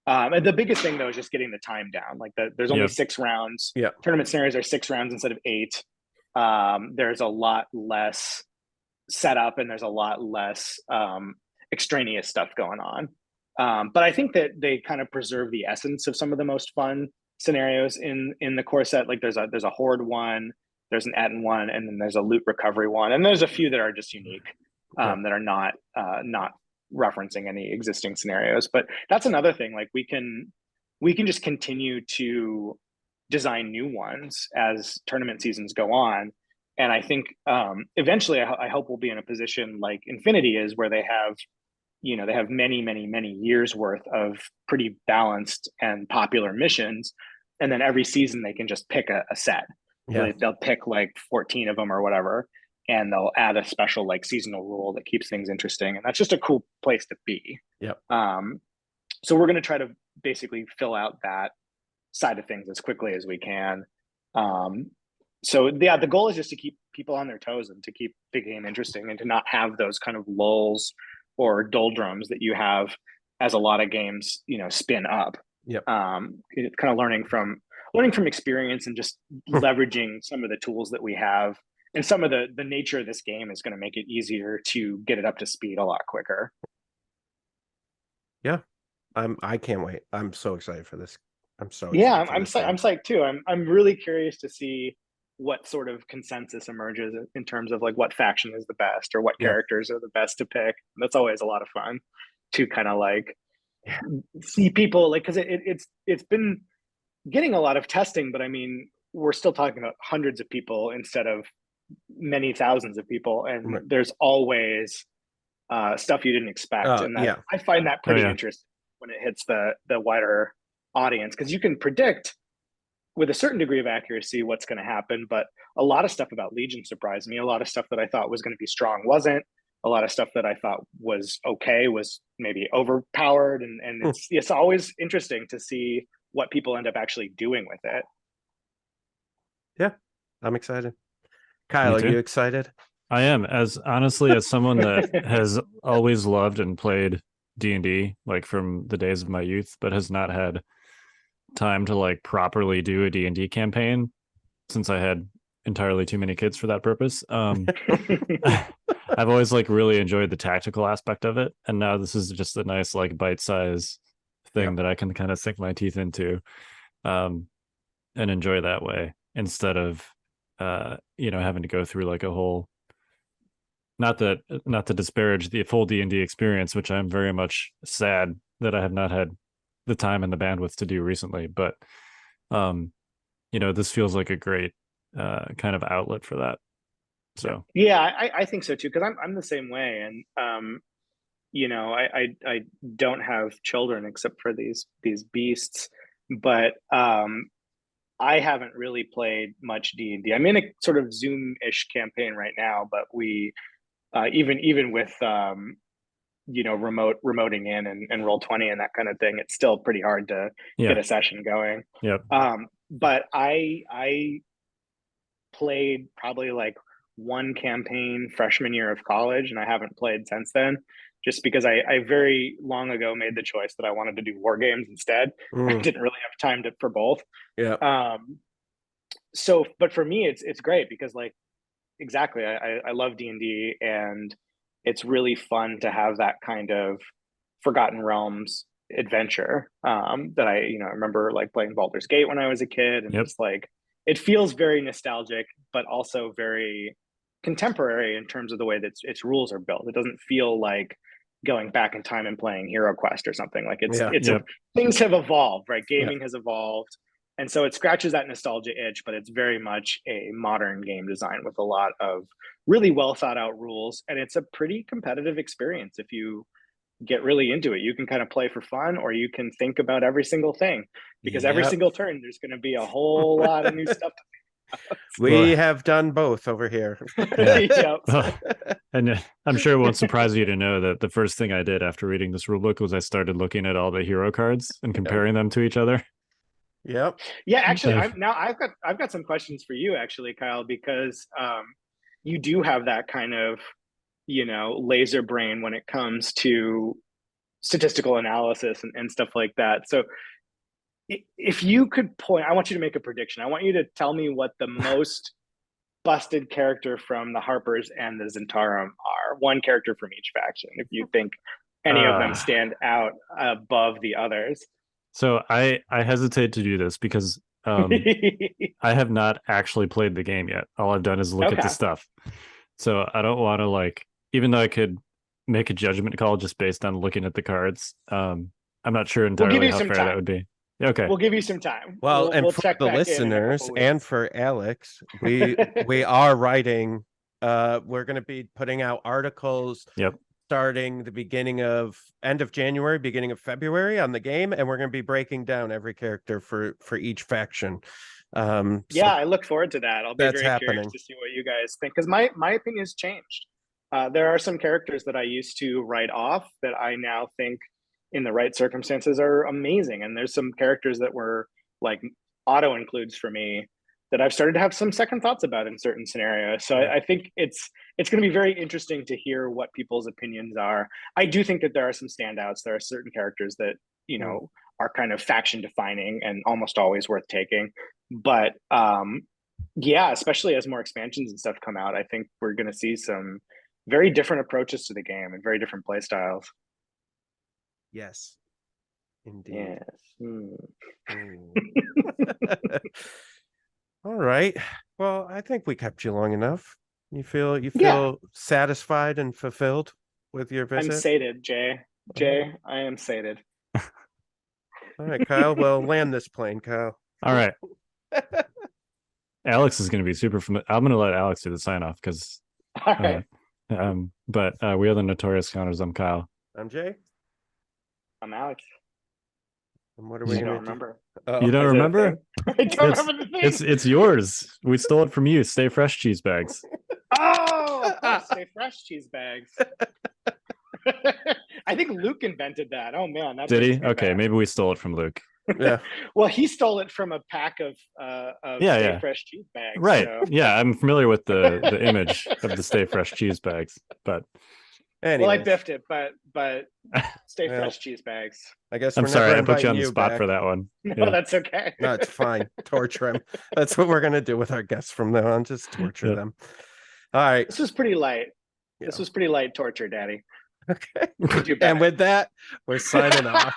Speaker 3: And the biggest thing though is just getting the time down. Like there's only 6 rounds. Tournament scenarios are 6 rounds instead of 8. There's a lot less setup, and there's a lot less extraneous stuff going on. But I think that they kind of preserve the essence of some of the most fun scenarios in the core set. Like there's a horde one, there's an Etten one, and then there's a loot recovery one, and there's a few that are just unique, that are not referencing any existing scenarios. But that's another thing. Like we can just continue to design new ones as tournament seasons go on. And I think eventually, I hope we'll be in a position like Infinity is, where they have many, many, many years worth of pretty balanced and popular missions. And then every season they can just pick a set. They'll pick like 14 of them or whatever, and they'll add a special like seasonal rule that keeps things interesting. And that's just a cool place to be. So we're going to try to basically fill out that side of things as quickly as we can. So the goal is just to keep people on their toes and to keep the game interesting, and to not have those kind of lulls or doldrums that you have as a lot of games, spin up. It's kind of learning from experience, and just leveraging some of the tools that we have, and some of the nature of this game is going to make it easier to get it up to speed a lot quicker.
Speaker 4: I can't wait. I'm so excited for this. I'm
Speaker 3: psyched too. I'm really curious to see what sort of consensus emerges in terms of like what faction is the best, or what characters are the best to pick. That's always a lot of fun to kind of like see people, like, because it's been getting a lot of testing, but I mean, we're still talking about hundreds of people instead of many thousands of people, and there's always stuff you didn't expect. I find that pretty interesting when it hits the wider audience, because you can predict with a certain degree of accuracy what's going to happen, but a lot of stuff about Legion surprised me. A lot of stuff that I thought was going to be strong wasn't. A lot of stuff that I thought was okay was maybe overpowered, and it's always interesting to see what people end up actually doing with it.
Speaker 4: Yeah, I'm excited. Kyle, are you excited?
Speaker 2: I am, as someone that has always loved and played D&D, like from the days of my youth, but has not had time to like properly do a D&D campaign since I had entirely too many kids for that purpose. I've always like really enjoyed the tactical aspect of it, and now this is just a nice like bite-size thing that I can kind of sink my teeth into, and enjoy that way, instead of having to go through like a whole, not to disparage the full D&D experience, which I'm very much sad that I have not had the time and the bandwidth to do recently, but this feels like a great kind of outlet for that. So
Speaker 3: I think so too, because I'm the same way, and I don't have children except for these beasts, but I haven't really played much D&D. I'm in a sort of Zoom-ish campaign right now, but we even with remoting in and Roll20 and that kind of thing, it's still pretty hard to get a session going. but I played probably like one campaign freshman year of college, and I haven't played since then, just because I very long ago made the choice that I wanted to do war games instead. I didn't really have time for both.
Speaker 4: Yeah.
Speaker 3: So, but for me, it's great because like, exactly, I love D&D, and it's really fun to have that kind of Forgotten Realms adventure. That I remember like playing Baldur's Gate when I was a kid, and just like, it feels very nostalgic, but also very contemporary in terms of the way that its rules are built. It doesn't feel like going back in time and playing Hero Quest or something. Like things have evolved, right? Gaming has evolved. And so it scratches that nostalgia itch, but it's very much a modern game design with a lot of really well thought out rules. And it's a pretty competitive experience. If you get really into it, you can kind of play for fun, or you can think about every single thing, because every single turn there's going to be a whole lot of new stuff to think about.
Speaker 4: We have done both over here.
Speaker 2: And I'm sure it won't surprise you to know that the first thing I did after reading this rule book was I started looking at all the hero cards and comparing them to each other.
Speaker 3: Yeah, actually, I've got some questions for you, actually, Kyle, because you do have that kind of laser brain when it comes to statistical analysis and stuff like that. So if you could point, I want you to make a prediction. I want you to tell me what the most busted character from the Harpers and the Zentarum are. One character from each faction, if you think any of them stand out above the others.
Speaker 2: So I hesitate to do this because I have not actually played the game yet. All I've done is look at the stuff. So I don't want to, like, even though I could make a judgment call just based on looking at the cards, I'm not sure entirely how fair that would be. Okay.
Speaker 3: We'll give you some time.
Speaker 4: Well, and for the listeners and for Alex, we are writing, we're going to be putting out articles starting the end of January, beginning of February on the game, and we're going to be breaking down every character for each faction.
Speaker 3: I look forward to that. I'll be very curious to see what you guys think, because my opinion has changed. There are some characters that I used to write off that I now think, in the right circumstances, are amazing, and there's some characters that were like auto includes for me that I've started to have some second thoughts about in certain scenarios. So I think it's going to be very interesting to hear what people's opinions are. I do think that there are some standouts. There are certain characters that are kind of faction defining and almost always worth taking. But especially as more expansions and stuff come out, I think we're going to see some very different approaches to the game and very different play styles.
Speaker 4: Yes, indeed.
Speaker 3: Yes.
Speaker 4: All right. Well, I think we kept you long enough. You feel satisfied and fulfilled with your visit?
Speaker 3: I'm sated, Jay. I am sated.
Speaker 4: All right, Kyle. Well, land this plane, Kyle.
Speaker 2: All right. Alex is going to be super familiar. I'm going to let Alex do the sign off because.
Speaker 3: All right.
Speaker 2: But we are the Notorious Scoundrels. I'm Kyle.
Speaker 4: I'm Jay.
Speaker 3: I'm Alex.
Speaker 4: And what are we going to
Speaker 3: remember?
Speaker 2: You don't remember?
Speaker 3: I don't remember the thing.
Speaker 2: It's yours. We stole it from you. Stay Fresh cheese bags.
Speaker 3: Stay Fresh cheese bags. I think Luke invented that. Oh man,
Speaker 2: did he? Okay, maybe we stole it from Luke.
Speaker 4: Yeah.
Speaker 3: Well, he stole it from a pack of Stay Fresh cheese bags.
Speaker 2: Right.
Speaker 3: So.
Speaker 2: Yeah, I'm familiar with the image of the Stay Fresh cheese bags, but.
Speaker 4: Anyways.
Speaker 3: Well, I biffed it, but Stay Fresh cheese bags.
Speaker 4: I guess
Speaker 2: I'm sorry I put you on the spot for that one.
Speaker 3: No, that's okay.
Speaker 4: No, it's fine. Torture them. That's what we're gonna do with our guests from now on. Just torture them. All right.
Speaker 3: This was pretty light. This was pretty light torture, Daddy.
Speaker 4: Okay. And with that, we're signing off.